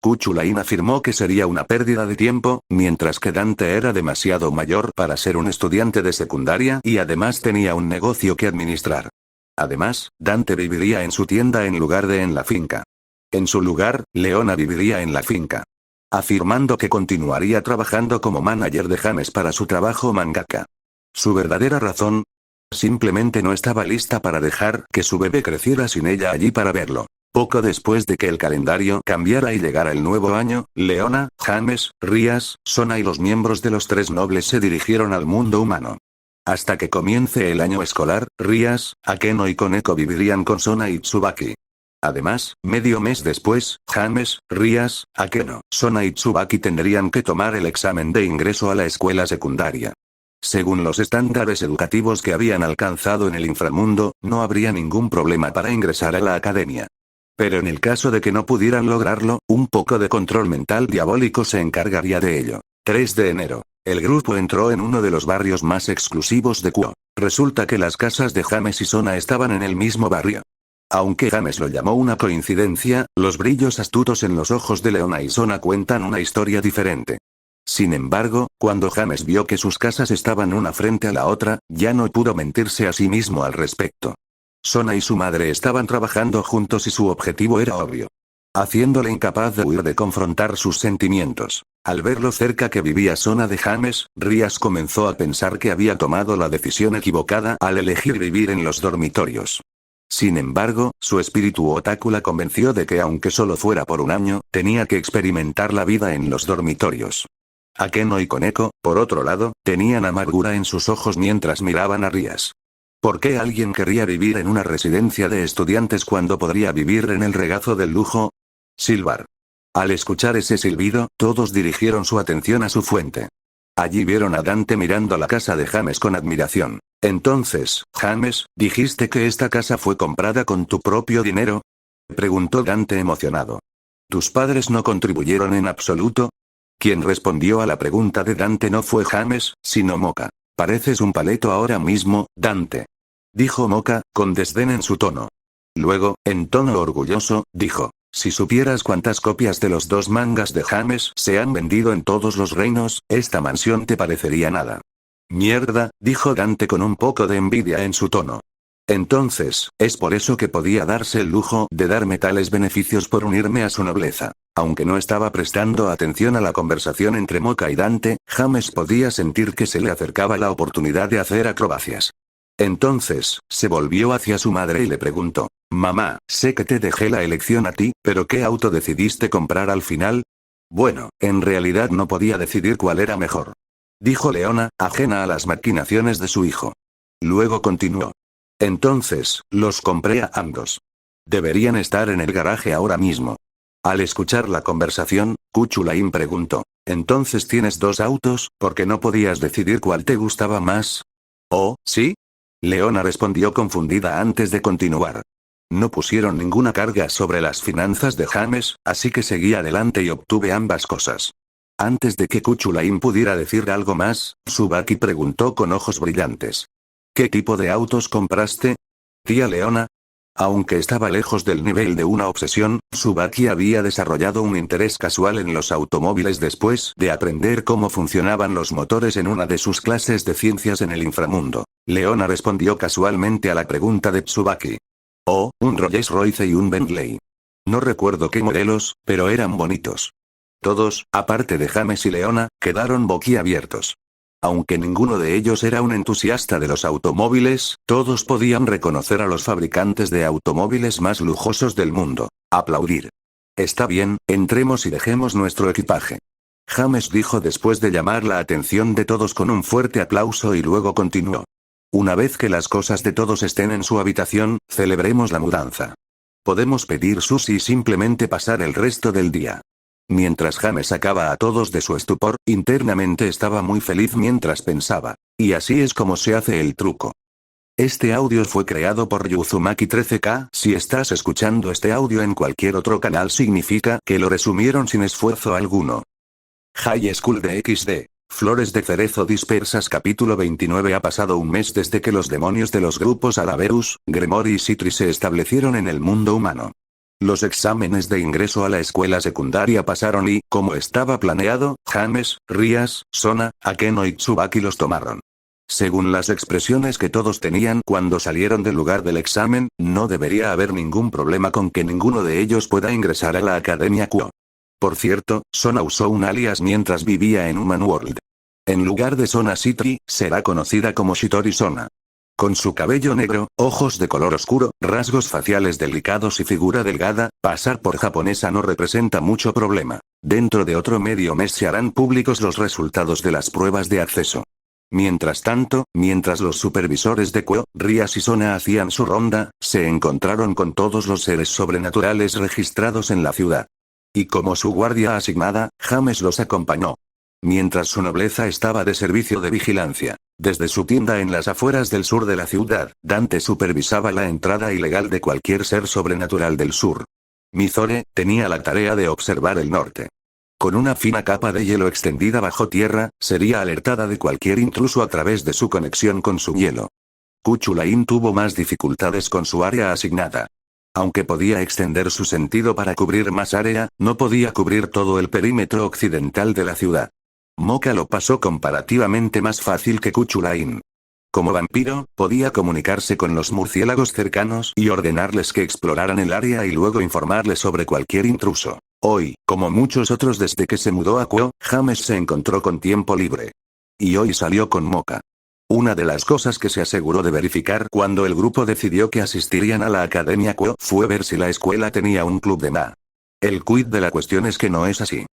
Kuchulain afirmó que sería una pérdida de tiempo, mientras que Dante era demasiado mayor para ser un estudiante de secundaria y además tenía un negocio que administrar. Además, Dante viviría en su tienda en lugar de en la finca. En su lugar, Leona viviría en la finca. Afirmando que continuaría trabajando como manager de James para su trabajo mangaka. Su verdadera razón, simplemente no estaba lista para dejar que su bebé creciera sin ella allí para verlo. Poco después de que el calendario cambiara y llegara el nuevo año, Leona, James, Rias, Sona y los miembros de los 3 nobles se dirigieron al mundo humano. Hasta que comience el año escolar, Rias, Akeno y Koneko vivirían con Sona y Tsubaki. Además, medio mes después, James, Rias, Akeno, Sona y Tsubaki tendrían que tomar el examen de ingreso a la escuela secundaria. Según los estándares educativos que habían alcanzado en el inframundo, no habría ningún problema para ingresar a la academia. Pero en el caso de que no pudieran lograrlo, un poco de control mental diabólico se encargaría de ello. 3 de enero. El grupo entró en uno de los barrios más exclusivos de Kuo. Resulta que las casas de James y Sona estaban en el mismo barrio. Aunque James lo llamó una coincidencia, los brillos astutos en los ojos de Leona y Sona cuentan una historia diferente. Sin embargo, cuando James vio que sus casas estaban una frente a la otra, ya no pudo mentirse a sí mismo al respecto. Sona y su madre estaban trabajando juntos y su objetivo era obvio. Haciéndole incapaz de huir de confrontar sus sentimientos. Al ver lo cerca que vivía Sona de James, Rias comenzó a pensar que había tomado la decisión equivocada al elegir vivir en los dormitorios. Sin embargo, su espíritu otaku la convenció de que aunque solo fuera por un año, tenía que experimentar la vida en los dormitorios. Akeno y Koneko, por otro lado, tenían amargura en sus ojos mientras miraban a Rias. ¿Por qué alguien querría vivir en una residencia de estudiantes cuando podría vivir en el regazo del lujo? Silbar. Al escuchar ese silbido, todos dirigieron su atención a su fuente. Allí vieron a Dante mirando la casa de James con admiración. Entonces, James, ¿dijiste que esta casa fue comprada con tu propio dinero? Preguntó Dante emocionado. ¿Tus padres no contribuyeron en absoluto? Quien respondió a la pregunta de Dante no fue James, sino Moka. Pareces un paleto ahora mismo, Dante. Dijo Moka, con desdén en su tono. Luego, en tono orgulloso, dijo. Si supieras cuántas copias de los 2 mangas de James se han vendido en todos los reinos, esta mansión te parecería nada. Mierda, dijo Dante con un poco de envidia en su tono. Entonces, es por eso que podía darse el lujo de darme tales beneficios por unirme a su nobleza. Aunque no estaba prestando atención a la conversación entre Moka y Dante, James podía sentir que se le acercaba la oportunidad de hacer acrobacias. Entonces, se volvió hacia su madre y le preguntó. Mamá, sé que te dejé la elección a ti, pero ¿qué auto decidiste comprar al final? Bueno, en realidad no podía decidir cuál era mejor. Dijo Leona, ajena a las maquinaciones de su hijo. Luego continuó. Entonces, los compré a ambos. Deberían estar en el garaje ahora mismo. Al escuchar la conversación, Kuchulain preguntó. Entonces tienes dos autos, porque no podías decidir cuál te gustaba más. ¿Oh, sí? Leona respondió confundida antes de continuar. No pusieron ninguna carga sobre las finanzas de James, así que seguí adelante y obtuve ambas cosas. Antes de que Kuchulain pudiera decir algo más, Tsubaki preguntó con ojos brillantes. ¿Qué tipo de autos compraste? Tía Leona. Aunque estaba lejos del nivel de una obsesión, Tsubaki había desarrollado un interés casual en los automóviles después de aprender cómo funcionaban los motores en una de sus clases de ciencias en el inframundo. Leona respondió casualmente a la pregunta de Tsubaki. Oh, un Rolls Royce y un Bentley. No recuerdo qué modelos, pero eran bonitos. Todos, aparte de James y Leona, quedaron boquiabiertos. Aunque ninguno de ellos era un entusiasta de los automóviles, todos podían reconocer a los fabricantes de automóviles más lujosos del mundo. Aplaudir. Está bien, entremos y dejemos nuestro equipaje. James dijo después de llamar la atención de todos con un fuerte aplauso y luego continuó. Una vez que las cosas de todos estén en su habitación, celebremos la mudanza. Podemos pedir sushi y simplemente pasar el resto del día. Mientras James sacaba a todos de su estupor, internamente estaba muy feliz mientras pensaba. Y así es como se hace el truco. Este audio fue creado por Yuzumaki 13K. Si estás escuchando este audio en cualquier otro canal significa que lo resumieron sin esfuerzo alguno. High School de XD. Flores de cerezo dispersas. Capítulo 29. Ha pasado un mes desde que los demonios de los grupos Alaberus, Gremory y Citri se establecieron en el mundo humano. Los exámenes de ingreso a la escuela secundaria pasaron y, como estaba planeado, James, Rias, Sona, Akeno y Tsubaki los tomaron. Según las expresiones que todos tenían cuando salieron del lugar del examen, no debería haber ningún problema con que ninguno de ellos pueda ingresar a la Academia Kuo. Por cierto, Sona usó un alias mientras vivía en Human World. En lugar de Sona Citri, será conocida como Shitori Sona. Con su cabello negro, ojos de color oscuro, rasgos faciales delicados y figura delgada, pasar por japonesa no representa mucho problema. Dentro de otro medio mes se harán públicos los resultados de las pruebas de acceso. Mientras tanto, mientras los supervisores de Kuo, Rias y Sona hacían su ronda, se encontraron con todos los seres sobrenaturales registrados en la ciudad. Y como su guardia asignada, James los acompañó. Mientras su nobleza estaba de servicio de vigilancia. Desde su tienda en las afueras del sur de la ciudad, Dante supervisaba la entrada ilegal de cualquier ser sobrenatural del sur. Mizore tenía la tarea de observar el norte. Con una fina capa de hielo extendida bajo tierra, sería alertada de cualquier intruso a través de su conexión con su hielo. Kuchulain tuvo más dificultades con su área asignada. Aunque podía extender su sentido para cubrir más área, no podía cubrir todo el perímetro occidental de la ciudad. Moka lo pasó comparativamente más fácil que Kuchulain. Como vampiro, podía comunicarse con los murciélagos cercanos y ordenarles que exploraran el área y luego informarles sobre cualquier intruso. Hoy, como muchos otros desde que se mudó a Kuo, James se encontró con tiempo libre. Y hoy salió con Moka. Una de las cosas que se aseguró de verificar cuando el grupo decidió que asistirían a la Academia Kuo fue ver si la escuela tenía un club de ma. El quid de la cuestión es que no es así.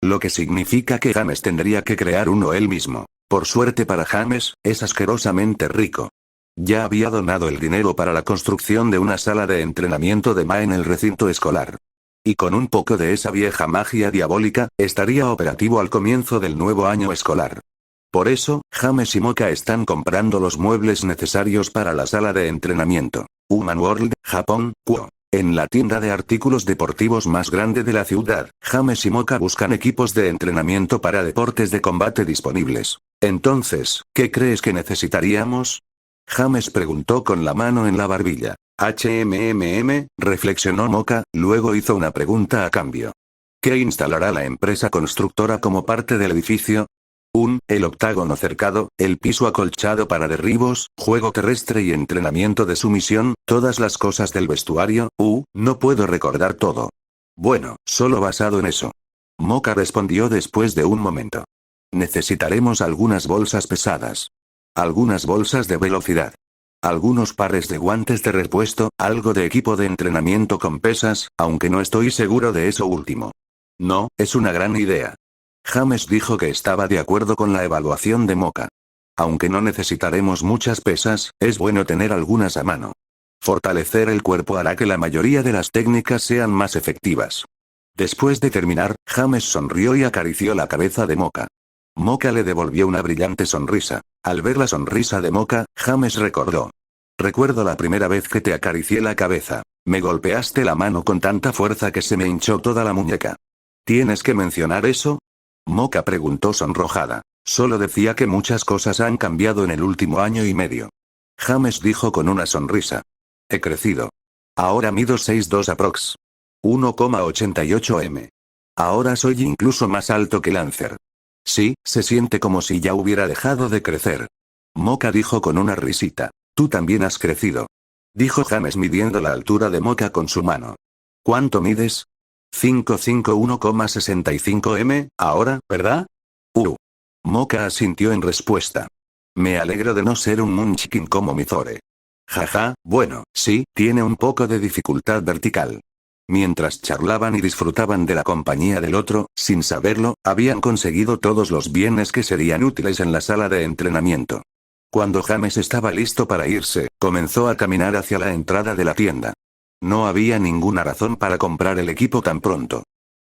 Lo que significa que James tendría que crear uno él mismo. Por suerte para James, es asquerosamente rico. Ya había donado el dinero para la construcción de una sala de entrenamiento de ma en el recinto escolar. Y con un poco de esa vieja magia diabólica, estaría operativo al comienzo del nuevo año escolar. Por eso, James y Moka están comprando los muebles necesarios para la sala de entrenamiento. Human World, Japón, Kuo. En la tienda de artículos deportivos más grande de la ciudad, James y Moka buscan equipos de entrenamiento para deportes de combate disponibles. Entonces, ¿qué crees que necesitaríamos? James preguntó con la mano en la barbilla. Reflexionó Moka, luego hizo una pregunta a cambio. ¿Qué instalará la empresa constructora como parte del edificio? El octágono cercado, el piso acolchado para derribos, juego terrestre y entrenamiento de sumisión, todas las cosas del vestuario, no puedo recordar todo. Bueno, solo basado en eso. Moka respondió después de un momento. Necesitaremos algunas bolsas pesadas. Algunas bolsas de velocidad. Algunos pares de guantes de repuesto, algo de equipo de entrenamiento con pesas, aunque no estoy seguro de eso último. No, es una gran idea. James dijo que estaba de acuerdo con la evaluación de Moka. Aunque no necesitaremos muchas pesas, es bueno tener algunas a mano. Fortalecer el cuerpo hará que la mayoría de las técnicas sean más efectivas. Después de terminar, James sonrió y acarició la cabeza de Moka. Moka le devolvió una brillante sonrisa. Al ver la sonrisa de Moka, James recordó. Recuerdo la primera vez que te acaricié la cabeza. Me golpeaste la mano con tanta fuerza que se me hinchó toda la muñeca. ¿Tienes que mencionar eso? Moka preguntó sonrojada. Solo decía que muchas cosas han cambiado en el último año y medio. James dijo con una sonrisa. He crecido. Ahora mido 6'2 aprox. 1,88 m. Ahora soy incluso más alto que Lancer. Sí, se siente como si ya hubiera dejado de crecer. Moka dijo con una risita. Tú también has crecido. Dijo James midiendo la altura de Moka con su mano. ¿Cuánto mides? 5'5", 1,65 m, ahora, ¿verdad? Moka asintió en respuesta. Me alegro de no ser un munchkin como Mizore. Jaja, bueno, sí, tiene un poco de dificultad vertical. Mientras charlaban y disfrutaban de la compañía del otro, sin saberlo, habían conseguido todos los bienes que serían útiles en la sala de entrenamiento. Cuando James estaba listo para irse, comenzó a caminar hacia la entrada de la tienda. No había ninguna razón para comprar el equipo tan pronto.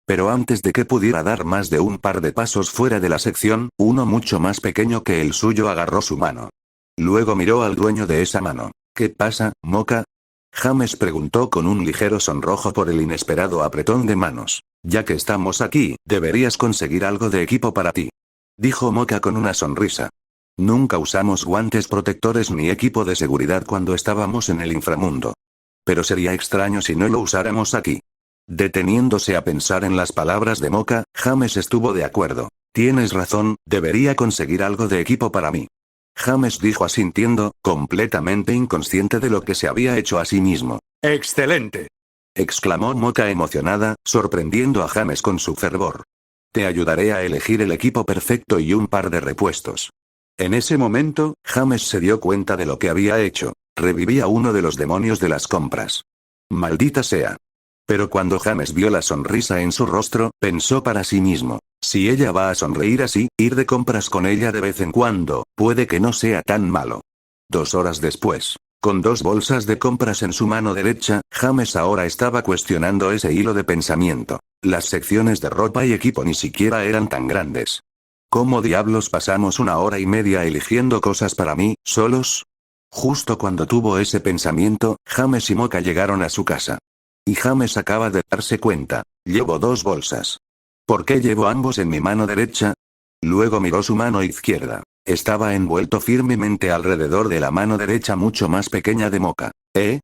Pero antes de que pudiera dar más de un par de pasos fuera de la sección, uno mucho más pequeño que el suyo agarró su mano. Luego miró al dueño de esa mano. ¿Qué pasa, Moka? James preguntó con un ligero sonrojo por el inesperado apretón de manos. Ya que estamos aquí, deberías conseguir algo de equipo para ti. Dijo Moka con una sonrisa. Nunca usamos guantes protectores ni equipo de seguridad cuando estábamos en el inframundo. Pero sería extraño si no lo usáramos aquí. Deteniéndose a pensar en las palabras de Moka, James estuvo de acuerdo. Tienes razón, debería conseguir algo de equipo para mí. James dijo asintiendo, completamente inconsciente de lo que se había hecho a sí mismo. ¡Excelente!, exclamó Moka emocionada, sorprendiendo a James con su fervor. Te ayudaré a elegir el equipo perfecto y un par de repuestos. En ese momento, James se dio cuenta de lo que había hecho. Revivía uno de los demonios de las compras. Maldita sea. Pero cuando James vio la sonrisa en su rostro, pensó para sí mismo. Si ella va a sonreír así, ir de compras con ella de vez en cuando, puede que no sea tan malo. 2 horas después, con 2 bolsas de compras en su mano derecha, James ahora estaba cuestionando ese hilo de pensamiento. Las secciones de ropa y equipo ni siquiera eran tan grandes. ¿Cómo diablos pasamos 1 hora y media eligiendo cosas para mí, solos? Justo cuando tuvo ese pensamiento, James y Moka llegaron a su casa. Y James acaba de darse cuenta. Llevo 2 bolsas. ¿Por qué llevo ambos en mi mano derecha? Luego miró su mano izquierda. Estaba envuelto firmemente alrededor de la mano derecha mucho más pequeña de Moka.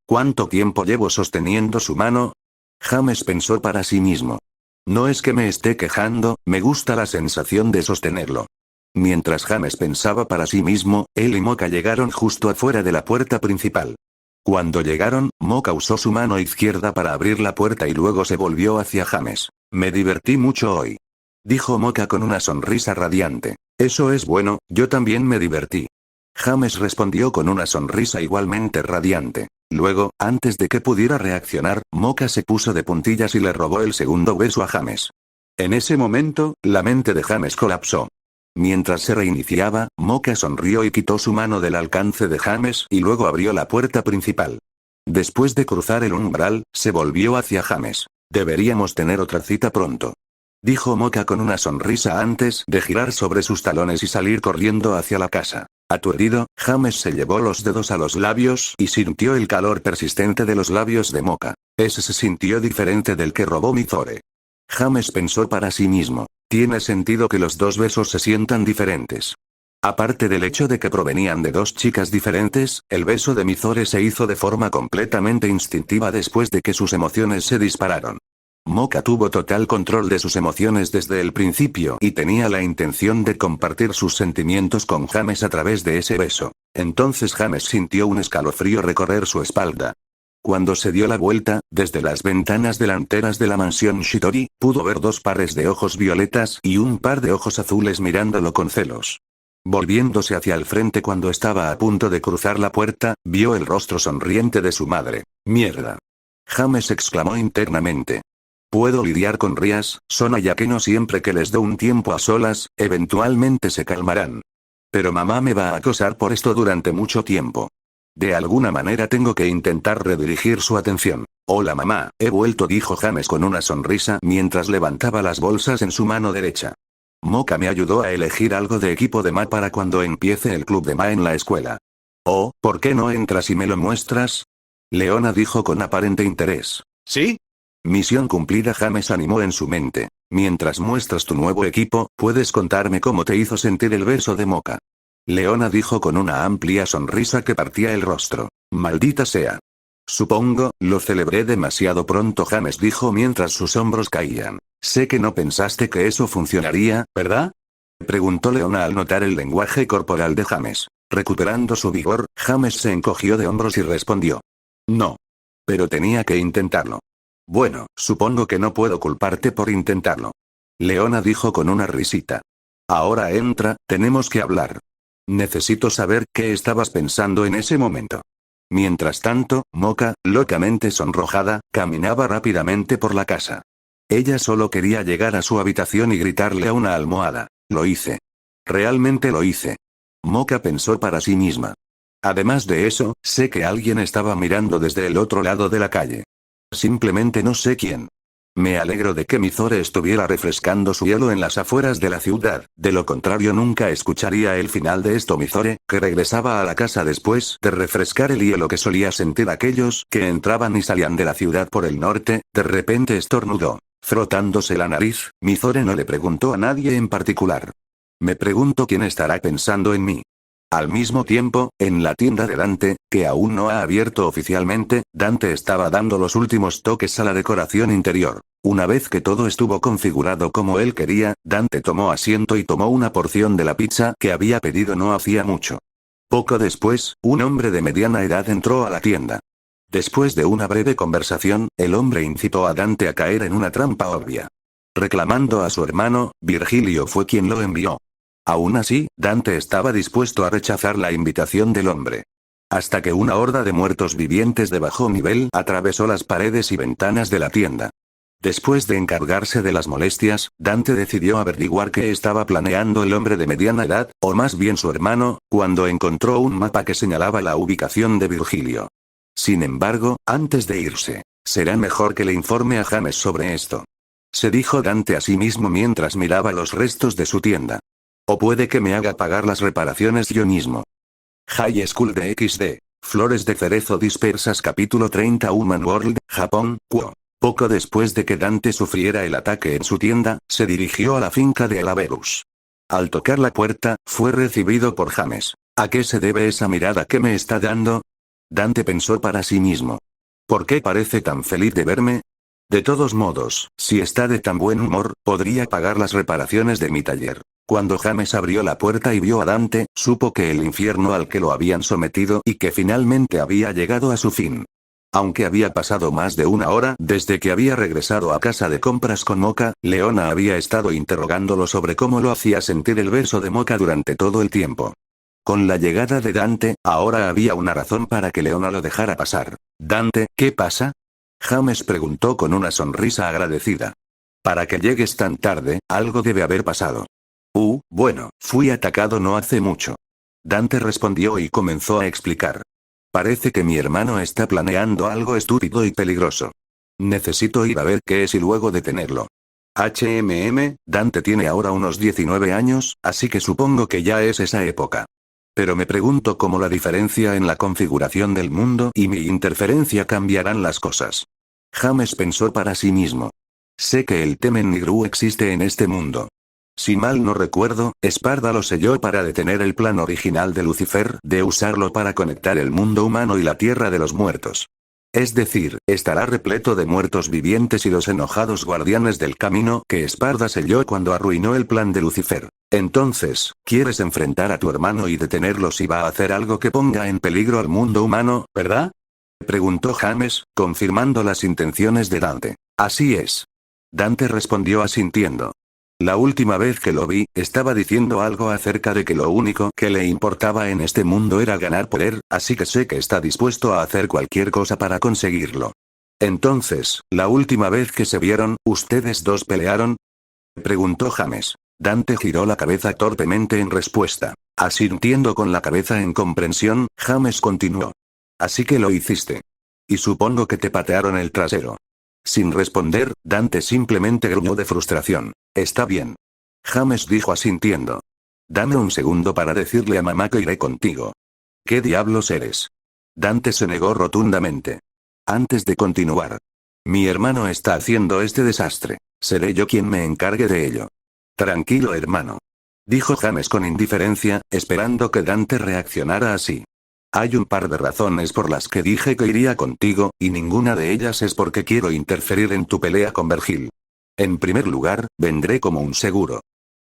¿Cuánto tiempo llevo sosteniendo su mano? James pensó para sí mismo. No es que me esté quejando, me gusta la sensación de sostenerlo. Mientras James pensaba para sí mismo, él y Moka llegaron justo afuera de la puerta principal. Cuando llegaron, Moka usó su mano izquierda para abrir la puerta y luego se volvió hacia James. Me divertí mucho hoy. Dijo Moka con una sonrisa radiante. Eso es bueno, yo también me divertí. James respondió con una sonrisa igualmente radiante. Luego, antes de que pudiera reaccionar, Moka se puso de puntillas y le robó el segundo beso a James. En ese momento, la mente de James colapsó. Mientras se reiniciaba, Moka sonrió y quitó su mano del alcance de James y luego abrió la puerta principal. Después de cruzar el umbral, se volvió hacia James. Deberíamos tener otra cita pronto. Dijo Moka con una sonrisa antes de girar sobre sus talones y salir corriendo hacia la casa. Aturdido, James se llevó los dedos a los labios y sintió el calor persistente de los labios de Moka. Ese se sintió diferente del que robó Mizore. James pensó para sí mismo. Tiene sentido que los 2 besos se sientan diferentes. Aparte del hecho de que provenían de 2 chicas diferentes, el beso de Mizore se hizo de forma completamente instintiva después de que sus emociones se dispararon. Moka tuvo total control de sus emociones desde el principio y tenía la intención de compartir sus sentimientos con James a través de ese beso. Entonces James sintió un escalofrío recorrer su espalda. Cuando se dio la vuelta, desde las ventanas delanteras de la mansión Shitori, pudo ver 2 pares de ojos violetas y un par de ojos azules mirándolo con celos. Volviéndose hacia el frente cuando estaba a punto de cruzar la puerta, vio el rostro sonriente de su madre. ¡Mierda! James exclamó internamente. Puedo lidiar con Rías, Sona ya que no siempre que les doy un tiempo a solas, eventualmente se calmarán. Pero mamá me va a acosar por esto durante mucho tiempo. De alguna manera tengo que intentar redirigir su atención. Hola mamá, he vuelto, dijo James con una sonrisa mientras levantaba las bolsas en su mano derecha. Moka me ayudó a elegir algo de equipo de Ma para cuando empiece el club de Ma en la escuela. Oh, ¿por qué no entras y me lo muestras? Leona dijo con aparente interés. ¿Sí? Misión cumplida, James animó en su mente. Mientras muestras tu nuevo equipo, ¿puedes contarme cómo te hizo sentir el beso de Moka? Leona dijo con una amplia sonrisa que partía el rostro. Maldita sea. Supongo, lo celebré demasiado pronto, James dijo mientras sus hombros caían. Sé que no pensaste que eso funcionaría, ¿verdad? Preguntó Leona al notar el lenguaje corporal de James. Recuperando su vigor, James se encogió de hombros y respondió. No. Pero tenía que intentarlo. Bueno, supongo que no puedo culparte por intentarlo. Leona dijo con una risita. Ahora entra, tenemos que hablar. Necesito saber qué estabas pensando en ese momento. Mientras tanto, Moka, locamente sonrojada, caminaba rápidamente por la casa. Ella solo quería llegar a su habitación y gritarle a una almohada. Lo hice. Realmente lo hice. Moka pensó para sí misma. Además de eso, sé que alguien estaba mirando desde el otro lado de la calle. Simplemente no sé quién. Me alegro de que Mizore estuviera refrescando su hielo en las afueras de la ciudad, de lo contrario nunca escucharía el final de esto. Mizore, que regresaba a la casa después de refrescar el hielo que solía sentir aquellos que entraban y salían de la ciudad por el norte, de repente estornudó. Frotándose la nariz, Mizore no le preguntó a nadie en particular. Me pregunto quién estará pensando en mí. Al mismo tiempo, en la tienda de Dante, que aún no ha abierto oficialmente, Dante estaba dando los últimos toques a la decoración interior. Una vez que todo estuvo configurado como él quería, Dante tomó asiento y tomó una porción de la pizza que había pedido no hacía mucho. Poco después, un hombre de mediana edad entró a la tienda. Después de una breve conversación, el hombre incitó a Dante a caer en una trampa obvia. Reclamando a su hermano, Virgilio fue quien lo envió. Aún así, Dante estaba dispuesto a rechazar la invitación del hombre. Hasta que una horda de muertos vivientes de bajo nivel atravesó las paredes y ventanas de la tienda. Después de encargarse de las molestias, Dante decidió averiguar qué estaba planeando el hombre de mediana edad, o más bien su hermano, cuando encontró un mapa que señalaba la ubicación de Virgilio. Sin embargo, antes de irse, será mejor que le informe a James sobre esto. Se dijo Dante a sí mismo mientras miraba los restos de su tienda. O puede que me haga pagar las reparaciones yo mismo. High School de XD. Flores de cerezo dispersas. Capítulo 30. Human World, Japón, Kuo. Poco después de que Dante sufriera el ataque en su tienda, se dirigió a la finca de Elaberus. Al tocar la puerta, fue recibido por James. ¿A qué se debe esa mirada que me está dando? Dante pensó para sí mismo. ¿Por qué parece tan feliz de verme? De todos modos, si está de tan buen humor, podría pagar las reparaciones de mi taller. Cuando James abrió la puerta y vio a Dante, supo que el infierno al que lo habían sometido y que finalmente había llegado a su fin. Aunque había pasado más de una hora desde que había regresado a casa de compras con Moka, Leona había estado interrogándolo sobre cómo lo hacía sentir el beso de Moka durante todo el tiempo. Con la llegada de Dante, ahora había una razón para que Leona lo dejara pasar. Dante, ¿qué pasa? James preguntó con una sonrisa agradecida. Para que llegues tan tarde, algo debe haber pasado. Bueno, fui atacado no hace mucho. Dante respondió y comenzó a explicar. Parece que mi hermano está planeando algo estúpido y peligroso. Necesito ir a ver qué es y luego detenerlo. Dante tiene ahora unos 19 años, así que supongo que ya es esa época. Pero me pregunto cómo la diferencia en la configuración del mundo y mi interferencia cambiarán las cosas. James pensó para sí mismo. Sé que el Temen Nigru existe en este mundo. Si mal no recuerdo, Esparda lo selló para detener el plan original de Lucifer de usarlo para conectar el mundo humano y la tierra de los muertos. Es decir, estará repleto de muertos vivientes y los enojados guardianes del camino que Esparda selló cuando arruinó el plan de Lucifer. Entonces, ¿quieres enfrentar a tu hermano y detenerlo si va a hacer algo que ponga en peligro al mundo humano, verdad? Preguntó James, confirmando las intenciones de Dante. Así es. Dante respondió asintiendo. La última vez que lo vi, estaba diciendo algo acerca de que lo único que le importaba en este mundo era ganar poder, así que sé que está dispuesto a hacer cualquier cosa para conseguirlo. Entonces, ¿la última vez que se vieron, ustedes dos pelearon? Preguntó James. Dante giró la cabeza torpemente en respuesta. Asintiendo con la cabeza en comprensión, James continuó. Así que lo hiciste. Y supongo que te patearon el trasero. Sin responder, Dante simplemente gruñó de frustración. Está bien. James dijo asintiendo. Dame un segundo para decirle a mamá que iré contigo. ¿Qué diablos eres? Dante se negó rotundamente. Antes de continuar. Mi hermano está haciendo este desastre. Seré yo quien me encargue de ello. Tranquilo, hermano. Dijo James con indiferencia, esperando que Dante reaccionara así. Hay un par de razones por las que dije que iría contigo, y ninguna de ellas es porque quiero interferir en tu pelea con Vergil. En primer lugar, vendré como un seguro.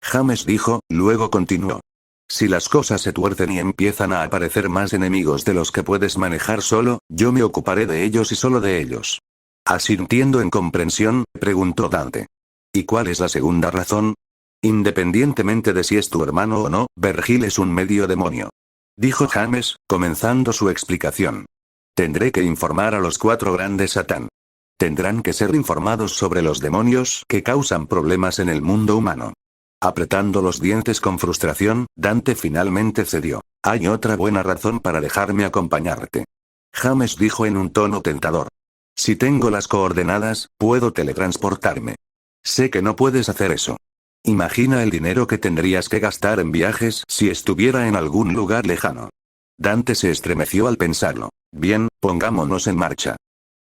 James dijo, luego continuó. Si las cosas se tuercen y empiezan a aparecer más enemigos de los que puedes manejar solo, yo me ocuparé de ellos y solo de ellos. Asintiendo en comprensión, preguntó Dante. ¿Y cuál es la segunda razón? Independientemente de si es tu hermano o no, Vergil es un medio demonio. Dijo James, comenzando su explicación. Tendré que informar a los 4 grandes Satán. Tendrán que ser informados sobre los demonios que causan problemas en el mundo humano. Apretando los dientes con frustración, Dante finalmente cedió. Hay otra buena razón para dejarme acompañarte. James dijo en un tono tentador. Si tengo las coordenadas, puedo teletransportarme. Sé que no puedes hacer eso. Imagina el dinero que tendrías que gastar en viajes si estuviera en algún lugar lejano. Dante se estremeció al pensarlo. Bien, pongámonos en marcha.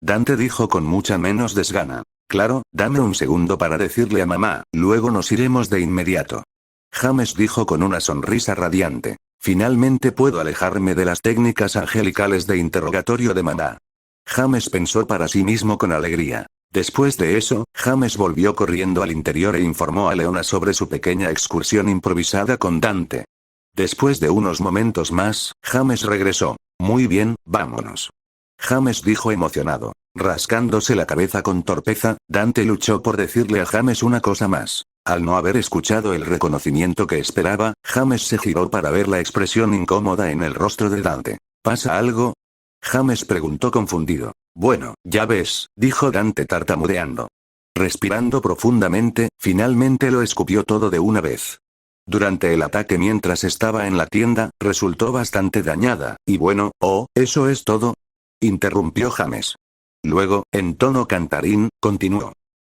Dante dijo con mucha menos desgana. Claro, dame un segundo para decirle a mamá, luego nos iremos de inmediato. James dijo con una sonrisa radiante. Finalmente puedo alejarme de las técnicas angelicales de interrogatorio de mamá. James pensó para sí mismo con alegría. Después de eso, James volvió corriendo al interior e informó a Leona sobre su pequeña excursión improvisada con Dante. Después de unos momentos más, James regresó. Muy bien, vámonos. James dijo emocionado. Rascándose la cabeza con torpeza, Dante luchó por decirle a James una cosa más. Al no haber escuchado el reconocimiento que esperaba, James se giró para ver la expresión incómoda en el rostro de Dante. ¿Pasa algo? James preguntó confundido. Bueno, ya ves, dijo Dante tartamudeando. Respirando profundamente, finalmente lo escupió todo de una vez. Durante el ataque mientras estaba en la tienda, resultó bastante dañada, y bueno, ¿eso es todo? Interrumpió James. Luego, en tono cantarín, continuó.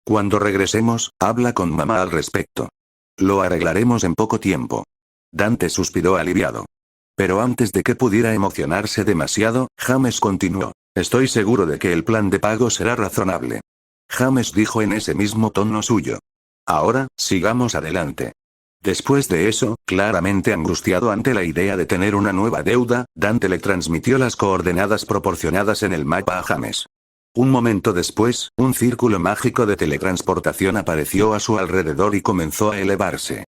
Cuando regresemos, habla con mamá al respecto. Lo arreglaremos en poco tiempo. Dante suspiró aliviado. Pero antes de que pudiera emocionarse demasiado, James continuó. Estoy seguro de que el plan de pago será razonable. James dijo en ese mismo tono suyo. Ahora, sigamos adelante. Después de eso, claramente angustiado ante la idea de tener una nueva deuda, Dante le transmitió las coordenadas proporcionadas en el mapa a James. Un momento después, un círculo mágico de teletransportación apareció a su alrededor y comenzó a elevarse.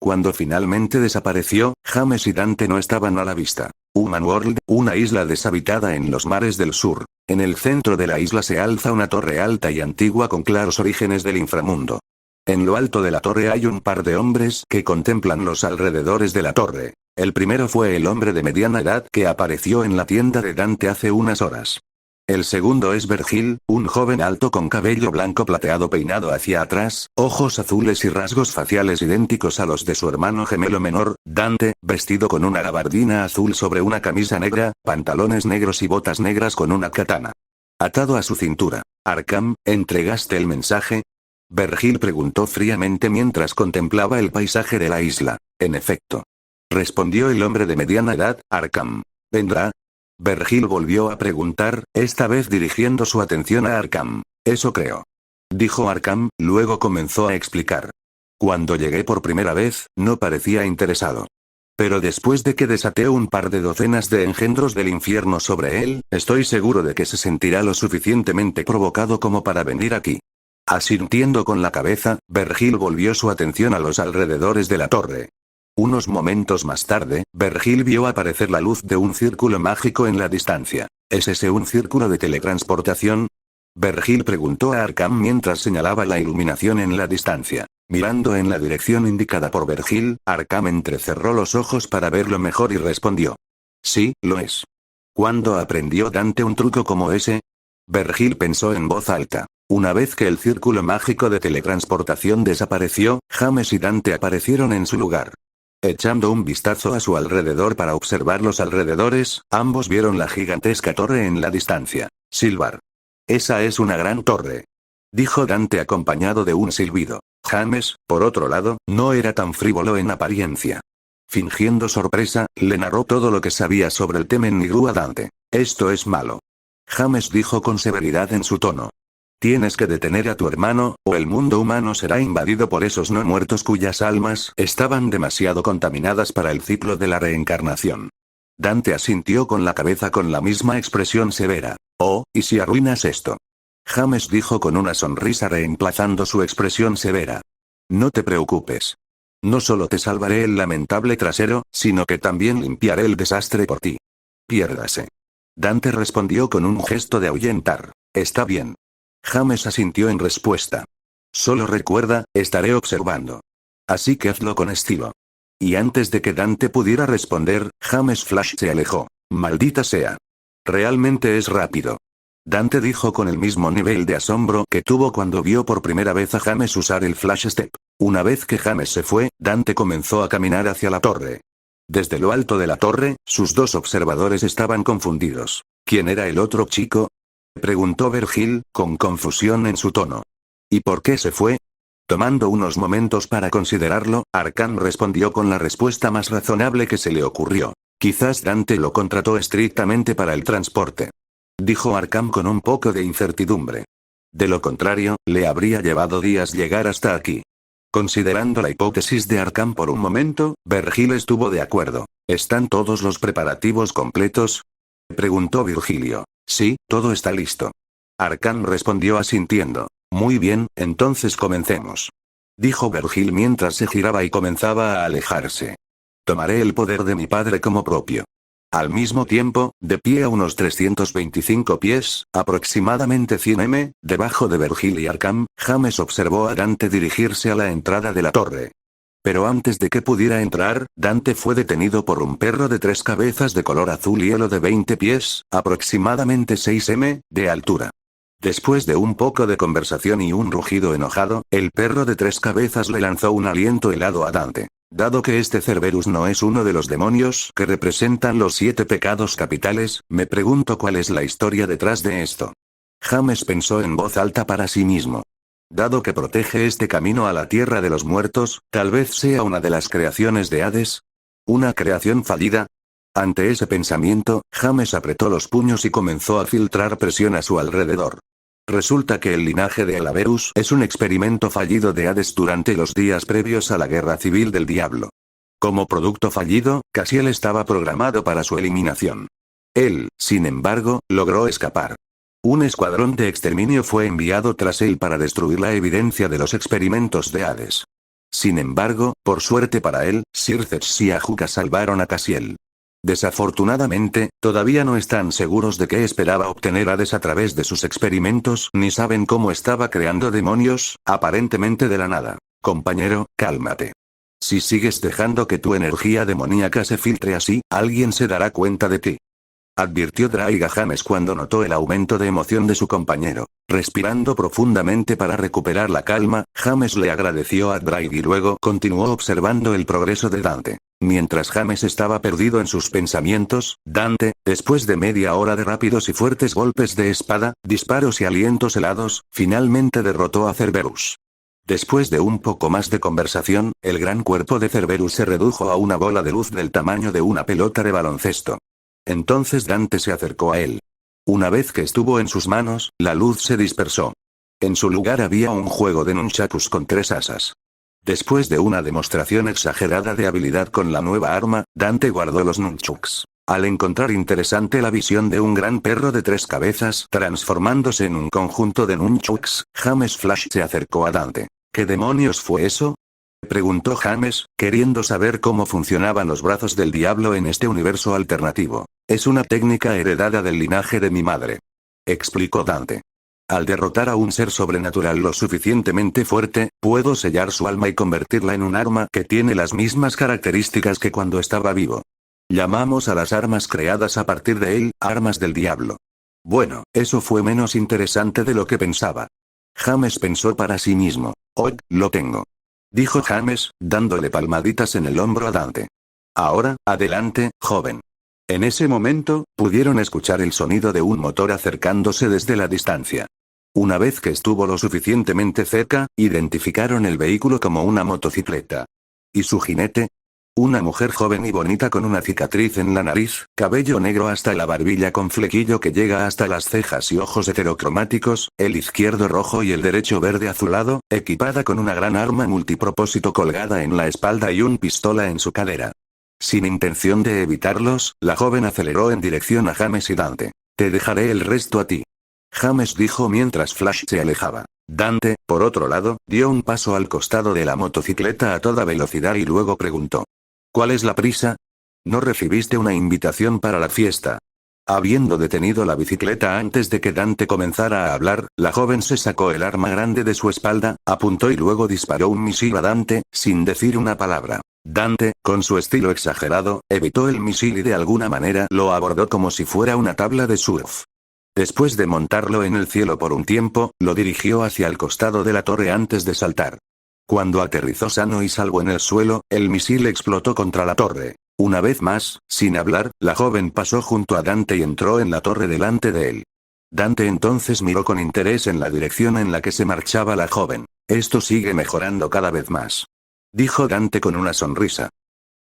Cuando finalmente desapareció, James y Dante no estaban a la vista. Human World, una isla deshabitada en los mares del sur. En el centro de la isla se alza una torre alta y antigua con claros orígenes del inframundo. En lo alto de la torre hay un par de hombres que contemplan los alrededores de la torre. El primero fue el hombre de mediana edad que apareció en la tienda de Dante hace unas horas. El segundo es Vergil, un joven alto con cabello blanco plateado peinado hacia atrás, ojos azules y rasgos faciales idénticos a los de su hermano gemelo menor, Dante, vestido con una gabardina azul sobre una camisa negra, pantalones negros y botas negras con una katana atado a su cintura. Arkham, ¿entregaste el mensaje? Vergil preguntó fríamente mientras contemplaba el paisaje de la isla. En efecto. Respondió el hombre de mediana edad, Arkham. ¿Vendrá? Vergil volvió a preguntar, esta vez dirigiendo su atención a Arkham. Eso creo. Dijo Arkham, luego comenzó a explicar. Cuando llegué por primera vez, no parecía interesado. Pero después de que desaté un par de docenas de engendros del infierno sobre él, estoy seguro de que se sentirá lo suficientemente provocado como para venir aquí. Asintiendo con la cabeza, Vergil volvió su atención a los alrededores de la torre. Unos momentos más tarde, Vergil vio aparecer la luz de un círculo mágico en la distancia. ¿Es ese un círculo de teletransportación? Vergil preguntó a Arkham mientras señalaba la iluminación en la distancia. Mirando en la dirección indicada por Vergil, Arkham entrecerró los ojos para verlo mejor y respondió. Sí, lo es. ¿Cuándo aprendió Dante un truco como ese? Vergil pensó en voz alta. Una vez que el círculo mágico de teletransportación desapareció, James y Dante aparecieron en su lugar. Echando un vistazo a su alrededor para observar los alrededores, ambos vieron la gigantesca torre en la distancia. Silbar. Esa es una gran torre. Dijo Dante acompañado de un silbido. James, por otro lado, no era tan frívolo en apariencia. Fingiendo sorpresa, le narró todo lo que sabía sobre el Temen Nigrú a Dante. Esto es malo. James dijo con severidad en su tono. Tienes que detener a tu hermano, o el mundo humano será invadido por esos no muertos cuyas almas estaban demasiado contaminadas para el ciclo de la reencarnación. Dante asintió con la cabeza con la misma expresión severa. Oh, ¿y si arruinas esto? James dijo con una sonrisa reemplazando su expresión severa. No te preocupes. No solo te salvaré el lamentable trasero, sino que también limpiaré el desastre por ti. Piérdase. Dante respondió con un gesto de ahuyentar. Está bien. James asintió en respuesta. Solo recuerda, estaré observando. Así que hazlo con estilo. Y antes de que Dante pudiera responder, James Flash se alejó. Maldita sea. Realmente es rápido. Dante dijo con el mismo nivel de asombro que tuvo cuando vio por primera vez a James usar el Flash Step. Una vez que James se fue, Dante comenzó a caminar hacia la torre. Desde lo alto de la torre, sus dos observadores estaban confundidos. ¿Quién era el otro chico? Preguntó Vergil, con confusión en su tono. ¿Y por qué se fue? Tomando unos momentos para considerarlo, Arkham respondió con la respuesta más razonable que se le ocurrió. Quizás Dante lo contrató estrictamente para el transporte. Dijo Arkham con un poco de incertidumbre. De lo contrario, le habría llevado días llegar hasta aquí. Considerando la hipótesis de Arkham por un momento, Vergil estuvo de acuerdo. ¿Están todos los preparativos completos? Preguntó Virgilio. Sí, todo está listo. Arkham respondió asintiendo. Muy bien, entonces comencemos. Dijo Vergil mientras se giraba y comenzaba a alejarse. Tomaré el poder de mi padre como propio. Al mismo tiempo, de pie a unos 325 pies, aproximadamente 100 m, debajo de Vergil y Arkham, James observó a Dante dirigirse a la entrada de la torre. Pero antes de que pudiera entrar, Dante fue detenido por un perro de 3 cabezas de color azul hielo de 20 pies, aproximadamente 6 m, de altura. Después de un poco de conversación y un rugido enojado, el perro de 3 cabezas le lanzó un aliento helado a Dante. Dado que este Cerberus no es uno de los demonios que representan los 7 pecados capitales, me pregunto cuál es la historia detrás de esto. James pensó en voz alta para sí mismo. Dado que protege este camino a la tierra de los muertos, tal vez sea una de las creaciones de Hades. ¿Una creación fallida? Ante ese pensamiento, James apretó los puños y comenzó a filtrar presión a su alrededor. Resulta que el linaje de Elaverus es un experimento fallido de Hades durante los días previos a la Guerra Civil del Diablo. Como producto fallido, Cassiel estaba programado para su eliminación. Él, sin embargo, logró escapar. Un escuadrón de exterminio fue enviado tras él para destruir la evidencia de los experimentos de Hades. Sin embargo, por suerte para él, Circes y Ajuka salvaron a Cassiel. Desafortunadamente, todavía no están seguros de qué esperaba obtener Hades a través de sus experimentos ni saben cómo estaba creando demonios, aparentemente de la nada. Compañero, cálmate. Si sigues dejando que tu energía demoníaca se filtre así, alguien se dará cuenta de ti. Advirtió Drake a James cuando notó el aumento de emoción de su compañero. Respirando profundamente para recuperar la calma, James le agradeció a Drake y luego continuó observando el progreso de Dante. Mientras James estaba perdido en sus pensamientos, Dante, después de media hora de rápidos y fuertes golpes de espada, disparos y alientos helados, finalmente derrotó a Cerberus. Después de un poco más de conversación, el gran cuerpo de Cerberus se redujo a una bola de luz del tamaño de una pelota de baloncesto. Entonces Dante se acercó a él. Una vez que estuvo en sus manos, la luz se dispersó. En su lugar había un juego de nunchakus con 3 asas. Después de una demostración exagerada de habilidad con la nueva arma, Dante guardó los nunchuks. Al encontrar interesante la visión de un gran perro de 3 cabezas transformándose en un conjunto de nunchuks, James Flash se acercó a Dante. ¿Qué demonios fue eso? Preguntó James, queriendo saber cómo funcionaban los brazos del diablo en este universo alternativo. Es una técnica heredada del linaje de mi madre. Explicó Dante. Al derrotar a un ser sobrenatural lo suficientemente fuerte, puedo sellar su alma y convertirla en un arma que tiene las mismas características que cuando estaba vivo. Llamamos a las armas creadas a partir de él, armas del diablo. Bueno, eso fue menos interesante de lo que pensaba. James pensó para sí mismo. Oh, lo tengo. Dijo James, dándole palmaditas en el hombro a Dante. Ahora, adelante, joven. En ese momento, pudieron escuchar el sonido de un motor acercándose desde la distancia. Una vez que estuvo lo suficientemente cerca, identificaron el vehículo como una motocicleta. ¿Y su jinete? Una mujer joven y bonita con una cicatriz en la nariz, cabello negro hasta la barbilla con flequillo que llega hasta las cejas y ojos heterocromáticos, el izquierdo rojo y el derecho verde azulado, equipada con una gran arma multipropósito colgada en la espalda y un pistola en su cadera. Sin intención de evitarlos, la joven aceleró en dirección a James y Dante. Te dejaré el resto a ti. James dijo mientras Flash se alejaba. Dante, por otro lado, dio un paso al costado de la motocicleta a toda velocidad y luego preguntó. ¿Cuál es la prisa? ¿No recibiste una invitación para la fiesta? Habiendo detenido la bicicleta antes de que Dante comenzara a hablar, la joven se sacó el arma grande de su espalda, apuntó y luego disparó un misil a Dante, sin decir una palabra. Dante, con su estilo exagerado, evitó el misil y de alguna manera lo abordó como si fuera una tabla de surf. Después de montarlo en el cielo por un tiempo, lo dirigió hacia el costado de la torre antes de saltar. Cuando aterrizó sano y salvo en el suelo, el misil explotó contra la torre. Una vez más, sin hablar, la joven pasó junto a Dante y entró en la torre delante de él. Dante entonces miró con interés en la dirección en la que se marchaba la joven. Esto sigue mejorando cada vez más. Dijo Dante con una sonrisa.